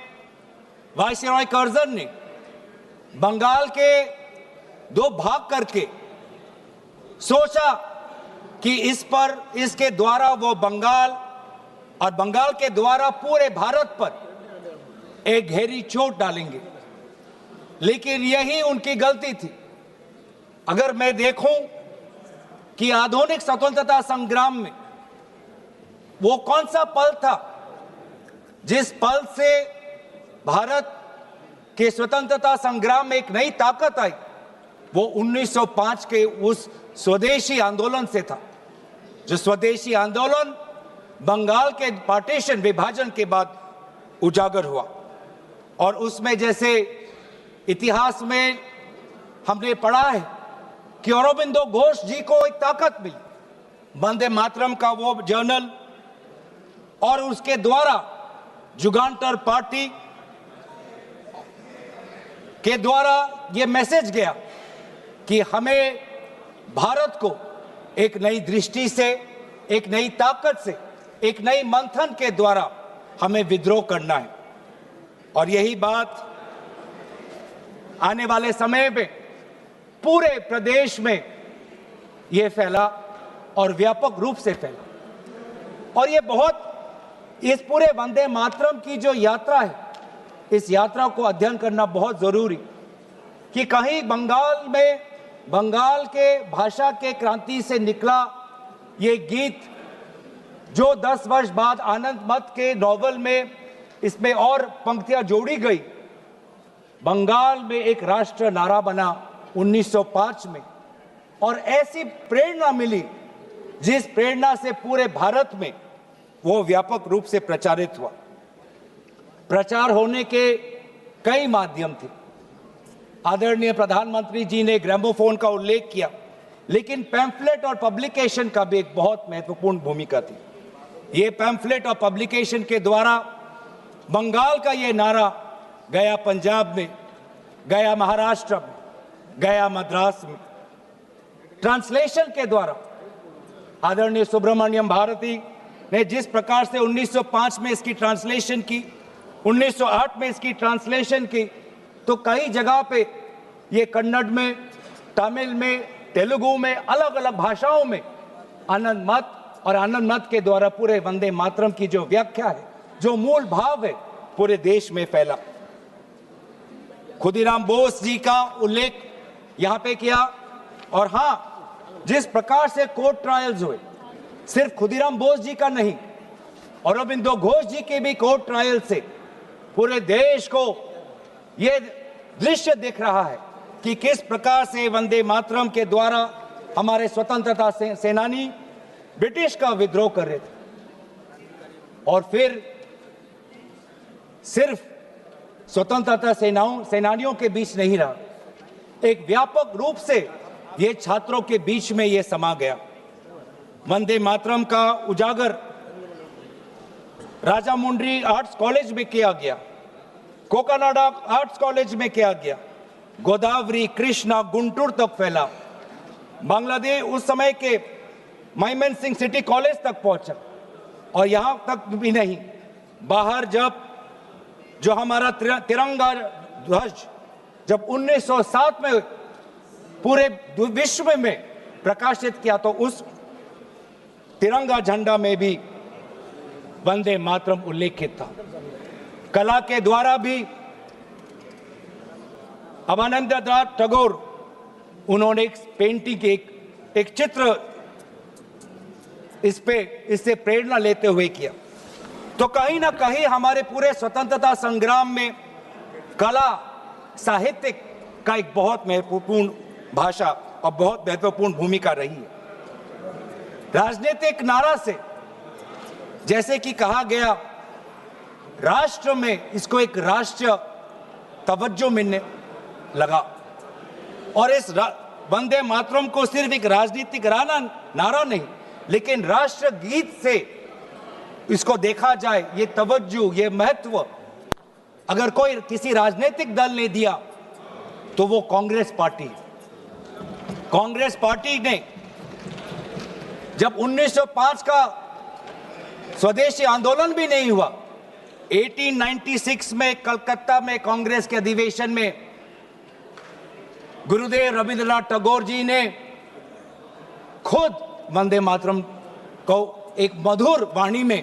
वायसरॉय कर्जन ने बंगाल के दो भाग करके सोचा कि इसके द्वारा वो बंगाल और बंगाल के द्वारा पूरे भारत पर एक गहरी चोट डालेंगे। लेकिन यही उनकी गलती थी। अगर मैं देखूं कि आधुनिक स्वतंत्रता संग्राम में वो कौन सा पल था जिस पल से भारत के स्वतंत्रता संग्राम में एक नई ताकत आई, वो 1905 के उस स्वदेशी आंदोलन से था। जो स्वदेशी आंदोलन बंगाल के पार्टीशन, विभाजन के बाद उजागर हुआ। और उसमें जैसे इतिहास में हमने पढ़ा है कि अरबिंदो घोष जी को एक ताकत मिली, वंदे मातरम का वो जर्नल, और उसके द्वारा जुगांतर पार्टी के द्वारा ये मैसेज गया कि हमें भारत को एक नई दृष्टि से, एक नई ताकत से, एक नई मंथन के द्वारा हमें विद्रोह करना है। और यही बात आने वाले समय में पूरे प्रदेश में यह फैला और व्यापक रूप से फैला। और ये बहुत, इस पूरे वंदे मातरम की जो यात्रा है, इस यात्रा को अध्ययन करना बहुत जरूरी कि कहीं बंगाल के भाषा के क्रांति से निकला ये गीत, जो 10 वर्ष बाद आनंद मत के नॉवल में इसमें और पंक्तियां जोड़ी गई, बंगाल में एक राष्ट्र नारा बना 1905 में, और ऐसी प्रेरणा मिली जिस प्रेरणा से पूरे भारत में वो व्यापक रूप से प्रचारित हुआ। प्रचार होने के कई माध्यम थे। आदरणीय प्रधानमंत्री जी ने ग्रामोफोन का उल्लेख किया, लेकिन पैम्फलेट और पब्लिकेशन का भी एक बहुत महत्वपूर्ण भूमिका थी। ये पैम्फलेट और पब्लिकेशन के द्वारा बंगाल का ये नारा गया पंजाब में, गया महाराष्ट्र में, गया मद्रास में। ट्रांसलेशन के द्वारा आदरणीय सुब्रमण्यम भारती ने जिस प्रकार से 1905 में इसकी ट्रांसलेशन की, 1908 में इसकी ट्रांसलेशन की, तो कई जगह पे ये कन्नड़ में, तमिल में, तेलुगु में, अलग अलग भाषाओं में आनंद मत और आनंद मत के द्वारा पूरे वंदे मातरम की जो व्याख्या है, जो मूल भाव है, पूरे देश में फैला। खुदीराम बोस जी का उल्लेख यहां पे किया, और हां, जिस प्रकार से कोर्ट ट्रायल्स हुए, सिर्फ खुदीराम बोस जी का नहीं, अरबिंदो घोष जी के भी कोर्ट ट्रायल से पूरे देश को यह दृश्य दिख रहा है कि किस प्रकार से वंदे मातरम के द्वारा हमारे स्वतंत्रता सेनानी ब्रिटिश का विद्रोह कर रहे थे। और फिर सिर्फ स्वतंत्रता सेनानियों के बीच नहीं रहा, एक व्यापक रूप से ये छात्रों के बीच में ये समा गया। वंदे मातरम का उजागर राजामुंड्री आर्ट्स कॉलेज में किया गया, कोकानाडा आर्ट्स कॉलेज में किया गया, गोदावरी, कृष्णा, गुंटूर तक फैला। बांग्लादेश उस समय के मैमन सिंह सिटी कॉलेज तक पहुंचा, और यहां तक भी नहीं, बाहर जब जो हमारा तिरंगा ध्वज जब 1907 में पूरे विश्व में प्रकाशित किया, तो उस तिरंगा झंडा में भी वंदे मातरम उल्लेखित था। कला के द्वारा भी अवनींद्रनाथ टैगोर, उन्होंने एक पेंटिंग, एक चित्र इससे प्रेरणा लेते हुए किया। तो कहीं ना कहीं हमारे पूरे स्वतंत्रता संग्राम में कला, साहित्य का एक बहुत महत्वपूर्ण भाषा और बहुत महत्वपूर्ण भूमिका रही है। राजनीतिक नारा से, जैसे कि कहा गया, राष्ट्र में इसको एक राष्ट्रीय तवज्जो मिलने लगा, और इस वंदे मातरम को सिर्फ एक राजनीतिक नारा नहीं, लेकिन राष्ट्र गीत से इसको देखा जाए, ये तवज्जो, ये महत्व अगर कोई किसी राजनीतिक दल ने दिया तो वो कांग्रेस पार्टी। कांग्रेस पार्टी ने जब 1905 का स्वदेशी आंदोलन भी नहीं हुआ, 1896 में कलकत्ता में कांग्रेस के अधिवेशन में गुरुदेव रविंद्रनाथ टैगोर जी ने खुद वंदे मातरम को एक मधुर वाणी में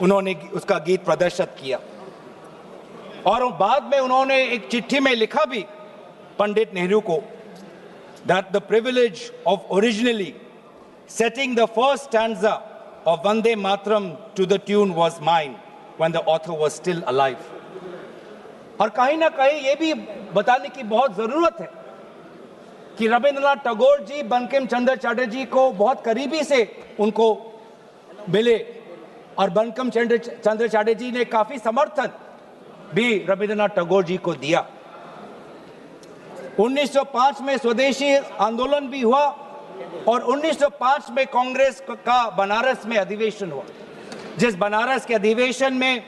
उन्होंने उसका गीत प्रदर्शित किया, और बाद में उन्होंने एक चिट्ठी में लिखा भी पंडित नेहरू को, that the privilege of originally setting the first stanza of Vande Mataram to the tune was mine when the author was still alive. और कहीं ना कहीं ये भी बताने की बहुत जरूरत है कि रविंद्रनाथ टैगोर जी बंकिम चंद्र चटर्जी को बहुत करीबी से उनको मिले, और बंकिम चंद्र चटर्जी ने काफी समर्थन भी रविंद्रनाथ टैगोर जी को दिया। 1905 में स्वदेशी आंदोलन भी हुआ, और 1905 में कांग्रेस का बनारस में अधिवेशन हुआ, जिस बनारस के अधिवेशन में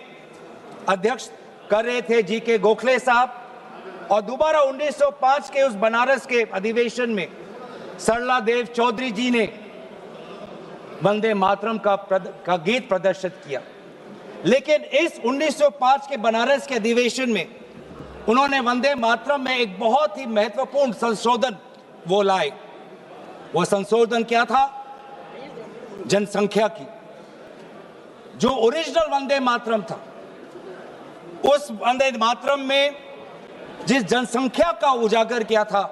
अध्यक्ष कर रहे थे जी के गोखले साहब, और दोबारा 1905 के उस बनारस के अधिवेशन में सरला देव चौधरी जी ने वंदे मातरम का गीत प्रदर्शित किया। लेकिन इस 1905 के बनारस के अधिवेशन में उन्होंने वंदे मातरम में एक बहुत ही महत्वपूर्ण संशोधन वो लाए। वो संशोधन क्या था? जनसंख्या की। जो ओरिजिनल वंदे मातरम था, उस वंदे मातरम में जिस जनसंख्या का उजागर किया था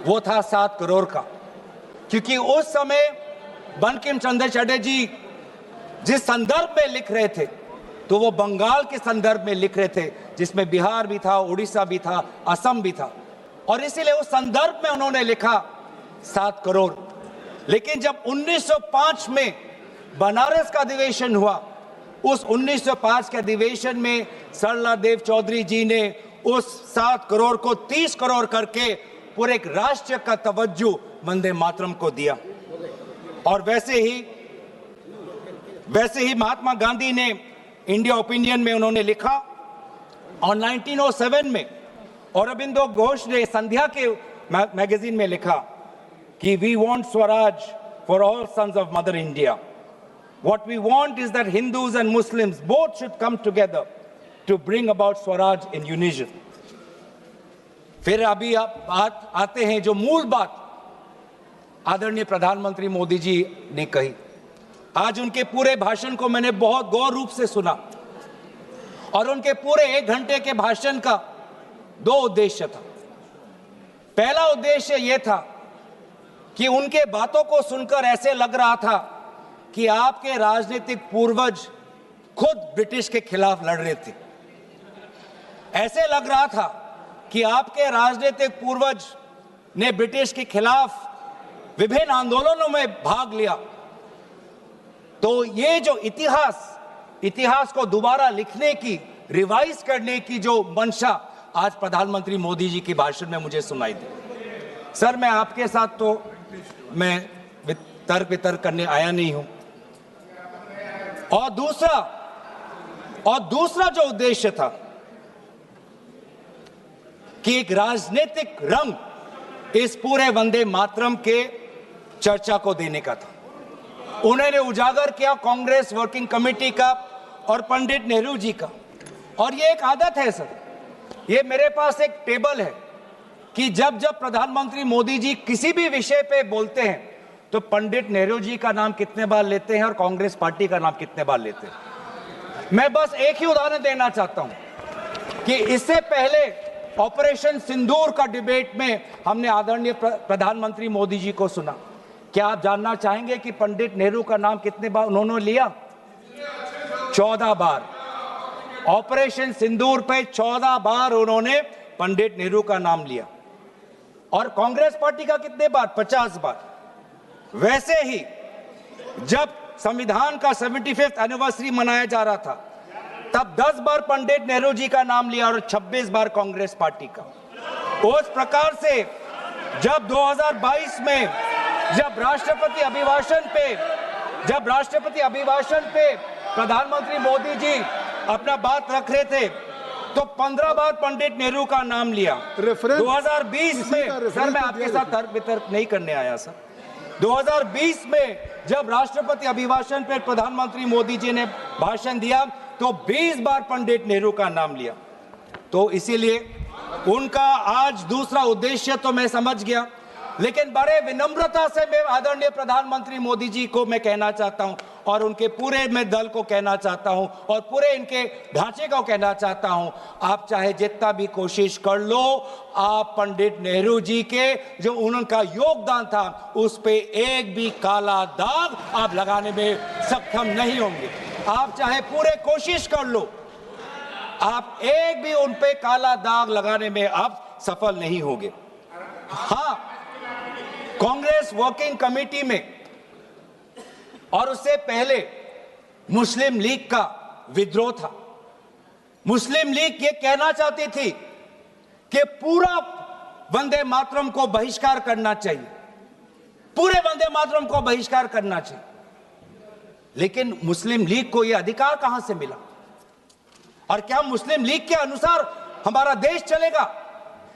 वो था 7 करोड़ का, क्योंकि उस समय बंकिम चंद्र चटर्जी जिस संदर्भ में लिख रहे थे, तो तो वो बंगाल के संदर्भ में लिख रहे थे, जिसमें बिहार भी था, उड़ीसा भी था, असम भी था, और इसीलिए उस संदर्भ में उन्होंने लिखा 7 करोड़। लेकिन जब 1905 में बनारस का अधिवेशन हुआ, उस 1905 के अधिवेशन में सरला देव चौधरी जी ने उस 7 करोड़ को 30 करोड़ करके पूरे एक राष्ट्र का तवज्जो वंदे मातरम को दिया। और वैसे ही महात्मा गांधी ने इंडिया ओपिनियन में उन्होंने लिखा, और 1907 में औरबिंदो घोष ने संध्या के मैगजीन में लिखा कि we want Swaraj for all sons of mother India. What we want is that Hindus and Muslims both should come together to bring about Swaraj in unison. फिर अभी आप बात आते हैं जो मूल बात आदरणीय प्रधानमंत्री मोदी जी ने कही। आज उनके पूरे भाषण को मैंने बहुत गौर रूप से सुना, और उनके पूरे 1 घंटे के भाषण का 2 उद्देश्य था। पहला उद्देश्य यह था कि उनके बातों को सुनकर ऐसे लग रहा था कि आपके राजनीतिक पूर्वज खुद ब्रिटिश के खिलाफ लड़ रहे थे। ऐसे लग रहा था कि आपके राजनीतिक पूर्वज ने ब्रिटिश के खिलाफ विभिन्न आंदोलनों में भाग लिया। तो ये जो इतिहास को दोबारा लिखने की, रिवाइज करने की जो मंशा आज प्रधानमंत्री मोदी जी के भाषण में मुझे सुनाई दी। सर, मैं आपके साथ तो मैं तर्क वितर्क करने आया नहीं हूं। और दूसरा जो उद्देश्य था कि एक राजनीतिक रंग इस पूरे वंदे मातरम के चर्चा को देने का था। उन्होंने उजागर किया कांग्रेस वर्किंग कमेटी का और पंडित नेहरू जी का। और ये एक आदत है सर, ये मेरे पास एक टेबल है कि जब प्रधानमंत्री मोदी जी किसी भी विषय पे बोलते हैं तो पंडित नेहरू जी का नाम कितने बार लेते हैं और कांग्रेस पार्टी का नाम कितने बार लेते हैं। मैं बस एक ही उदाहरण देना चाहता हूं कि इससे पहले ऑपरेशन सिंदूर का डिबेट में हमने आदरणीय प्रधानमंत्री मोदी जी को सुना। क्या आप जानना चाहेंगे कि पंडित नेहरू का नाम कितने बार उन्होंने लिया? 14 बार। ऑपरेशन सिंदूर पे 14 बार उन्होंने पंडित नेहरू का नाम लिया। और कांग्रेस पार्टी का कितने बार? 50 बार। वैसे ही जब संविधान का 75th एनिवर्सरी मनाया जा रहा था तब 10 बार पंडित नेहरू जी का नाम लिया और 26 बार कांग्रेस पार्टी का। उस प्रकार से जब 2022 में जब राष्ट्रपति अभिभाषण पे प्रधानमंत्री मोदी जी अपना बात रख रहे थे तो 15 बार पंडित नेहरू का नाम लिया। 2020 में, सर मैं आपके साथ तर्क वितर्क नहीं करने आया सर, 2020 में जब राष्ट्रपति अभिभाषण पर प्रधानमंत्री मोदी जी ने भाषण दिया तो 20 बार पंडित नेहरू का नाम लिया। तो इसीलिए उनका आज दूसरा उद्देश्य तो मैं समझ गया, लेकिन बड़े विनम्रता से मैं आदरणीय प्रधानमंत्री मोदी जी को मैं कहना चाहता हूं और उनके पूरे मैं दल को कहना चाहता हूं और पूरे इनके ढांचे को कहना चाहता हूं, आप चाहे जितना भी कोशिश कर लो, आप पंडित नेहरू जी के जो उनका योगदान था उस पे एक भी काला दाग आप लगाने में सक्षम नहीं होंगे। आप चाहे पूरे कोशिश कर लो, आप एक भी उन पे काला दाग लगाने में आप सफल नहीं होंगे। हाँ, कांग्रेस वर्किंग कमेटी में और उससे पहले मुस्लिम लीग का विद्रोह था। मुस्लिम लीग ये कहना चाहती थी कि पूरा वंदे मातरम को बहिष्कार करना चाहिए, पूरे वंदे मातरम को बहिष्कार करना चाहिए। लेकिन मुस्लिम लीग को यह अधिकार कहां से मिला? और क्या मुस्लिम लीग के अनुसार हमारा देश चलेगा?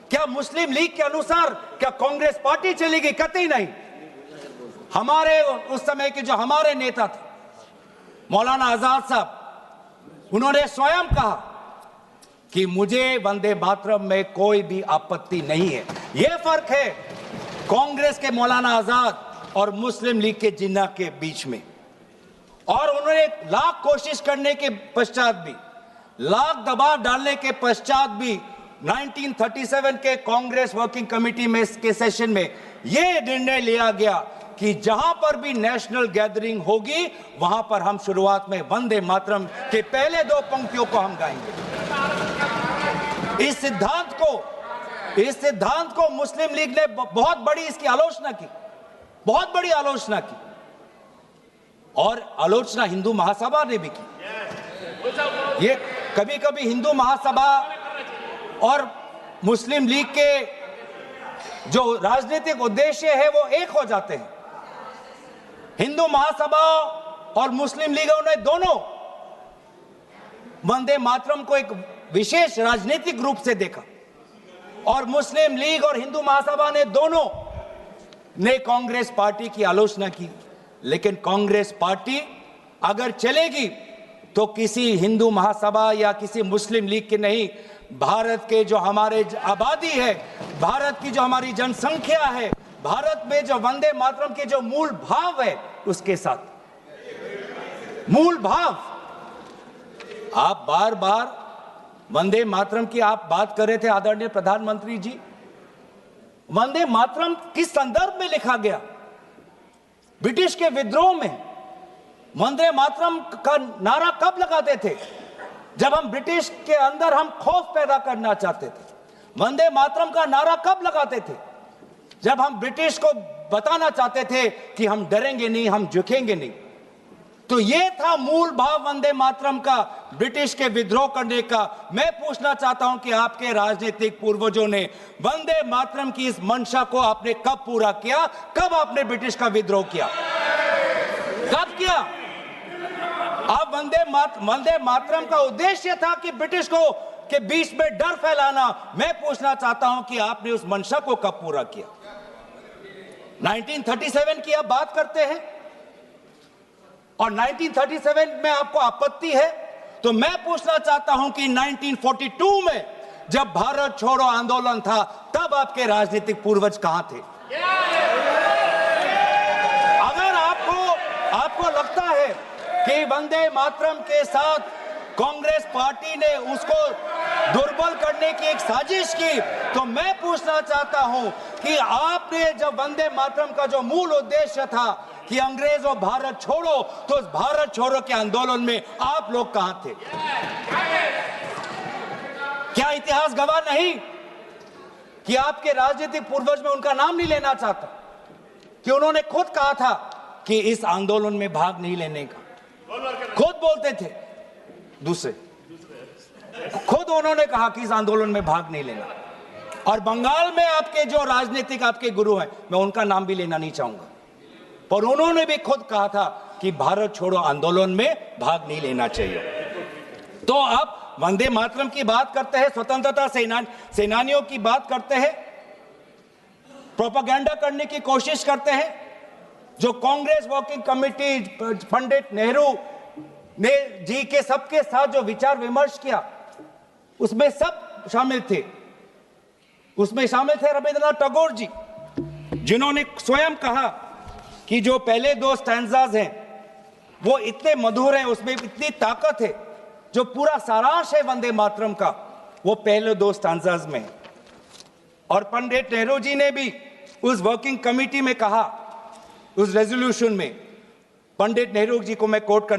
क्या मुस्लिम लीग के अनुसार क्या कांग्रेस पार्टी चलेगी? कतई नहीं। हमारे उस समय के जो हमारे नेता थे मौलाना आजाद साहब, उन्होंने स्वयं कहा कि मुझे वंदे मातरम में कोई भी आपत्ति नहीं है। यह फर्क है कांग्रेस के मौलाना आजाद और मुस्लिम लीग के जिन्ना के बीच में। और उन्होंने लाख कोशिश करने के पश्चात भी, लाख दबाव डालने के पश्चात भी 1937 के कांग्रेस वर्किंग कमेटी में के सेशन में यह निर्णय लिया गया कि जहां पर भी नेशनल गैदरिंग होगी वहां पर हम शुरुआत में वंदे मातरम के पहले 2 पंक्तियों को हम गाएंगे। इस सिद्धांत को मुस्लिम लीग ने बहुत बड़ी इसकी आलोचना की, बहुत बड़ी आलोचना की, और आलोचना हिंदू महासभा ने भी की। ये कभी कभी हिंदू महासभा और मुस्लिम लीग के जो राजनीतिक उद्देश्य है वो एक हो जाते हैं। हिंदू महासभा और मुस्लिम लीगों ने दोनों वंदे मातरम को एक विशेष राजनीतिक रूप से देखा, और मुस्लिम लीग और हिंदू महासभा ने दोनों ने कांग्रेस पार्टी की आलोचना की। लेकिन कांग्रेस पार्टी अगर चलेगी तो किसी हिंदू महासभा या किसी मुस्लिम लीग की नहीं, भारत के जो हमारे आबादी है, भारत की जो हमारी जनसंख्या है, भारत में जो वंदे मातरम के जो मूल भाव है उसके साथ मूल भाव। आप बार बार वंदे मातरम की आप बात कर रहे थे आदरणीय प्रधानमंत्री जी। वंदे मातरम किस संदर्भ में लिखा गया? ब्रिटिश के विद्रोह में वंदे मातरम का नारा कब लगाते थे? जब हम ब्रिटिश के अंदर हम खौफ पैदा करना चाहते थे। वंदे मातरम का नारा कब लगाते थे? जब हम ब्रिटिश को बताना चाहते थे कि हम डरेंगे नहीं, हम झुकेंगे नहीं। तो ये था मूल भाव वंदे मातरम का, ब्रिटिश के विद्रोह करने का। मैं पूछना चाहता हूं कि आपके राजनीतिक पूर्वजों ने वंदे मातरम की इस मंशा को आपने कब पूरा किया? कब आपने ब्रिटिश का विद्रोह किया? कब किया? अब वंदे मातरम का उद्देश्य था कि ब्रिटिश को के बीच में डर फैलाना। मैं पूछना चाहता हूं कि आपने उस मंशा को कब पूरा किया? 1937 की आप बात करते हैं और 1937 में आपको आपत्ति है, तो मैं पूछना चाहता हूं कि 1942 में जब भारत छोड़ो आंदोलन था तब आपके राजनीतिक पूर्वज कहां थे? अगर आपको लगता है कि वंदे मातरम के साथ कांग्रेस पार्टी ने उसको दुर्बल करने की एक साजिश की, तो मैं पूछना चाहता हूं कि आपने जब वंदे मातरम का जो मूल उद्देश्य था कि अंग्रेजों भारत छोड़ो, तो उस भारत छोड़ो के आंदोलन में आप लोग कहां थे? क्या इतिहास गवाह नहीं कि आपके राजनीतिक पूर्वज में उनका नाम नहीं लेना चाहता, कि उन्होंने खुद कहा था कि इस आंदोलन में भाग नहीं लेने का? खुद बोलते थे, दूसरे खुद उन्होंने कहा कि इस आंदोलन में भाग नहीं लेना। और बंगाल में आपके जो राजनीतिक आपके गुरु हैं, मैं उनका नाम भी लेना नहीं चाहूंगा, पर उन्होंने भी खुद कहा था कि भारत छोड़ो आंदोलन में भाग नहीं लेना चाहिए। तो अब वंदे मातरम की बात करते हैं, स्वतंत्रता सेनानियों की बात करते हैं, प्रोपेगेंडा करने की कोशिश करते हैं। जो कांग्रेस वर्किंग कमेटी पंडित नेहरू ने जी के सबके साथ जो विचार विमर्श किया, उसमें सब शामिल थे। उसमें शामिल थे रविंद्रनाथ टैगोर जी, जिन्होंने स्वयं कहा कि जो पहले 2 स्टैंजाज हैं वो इतने मधुर हैं, उसमें इतनी ताकत है, जो पूरा सारांश है वंदे मातरम का वो पहले 2 स्टैंजाज में है। और पंडित नेहरू जी ने भी उस वर्किंग कमेटी में कहा, उस रेजोल्यूशन में, पंडित नेहरू जी को मैं कोट कर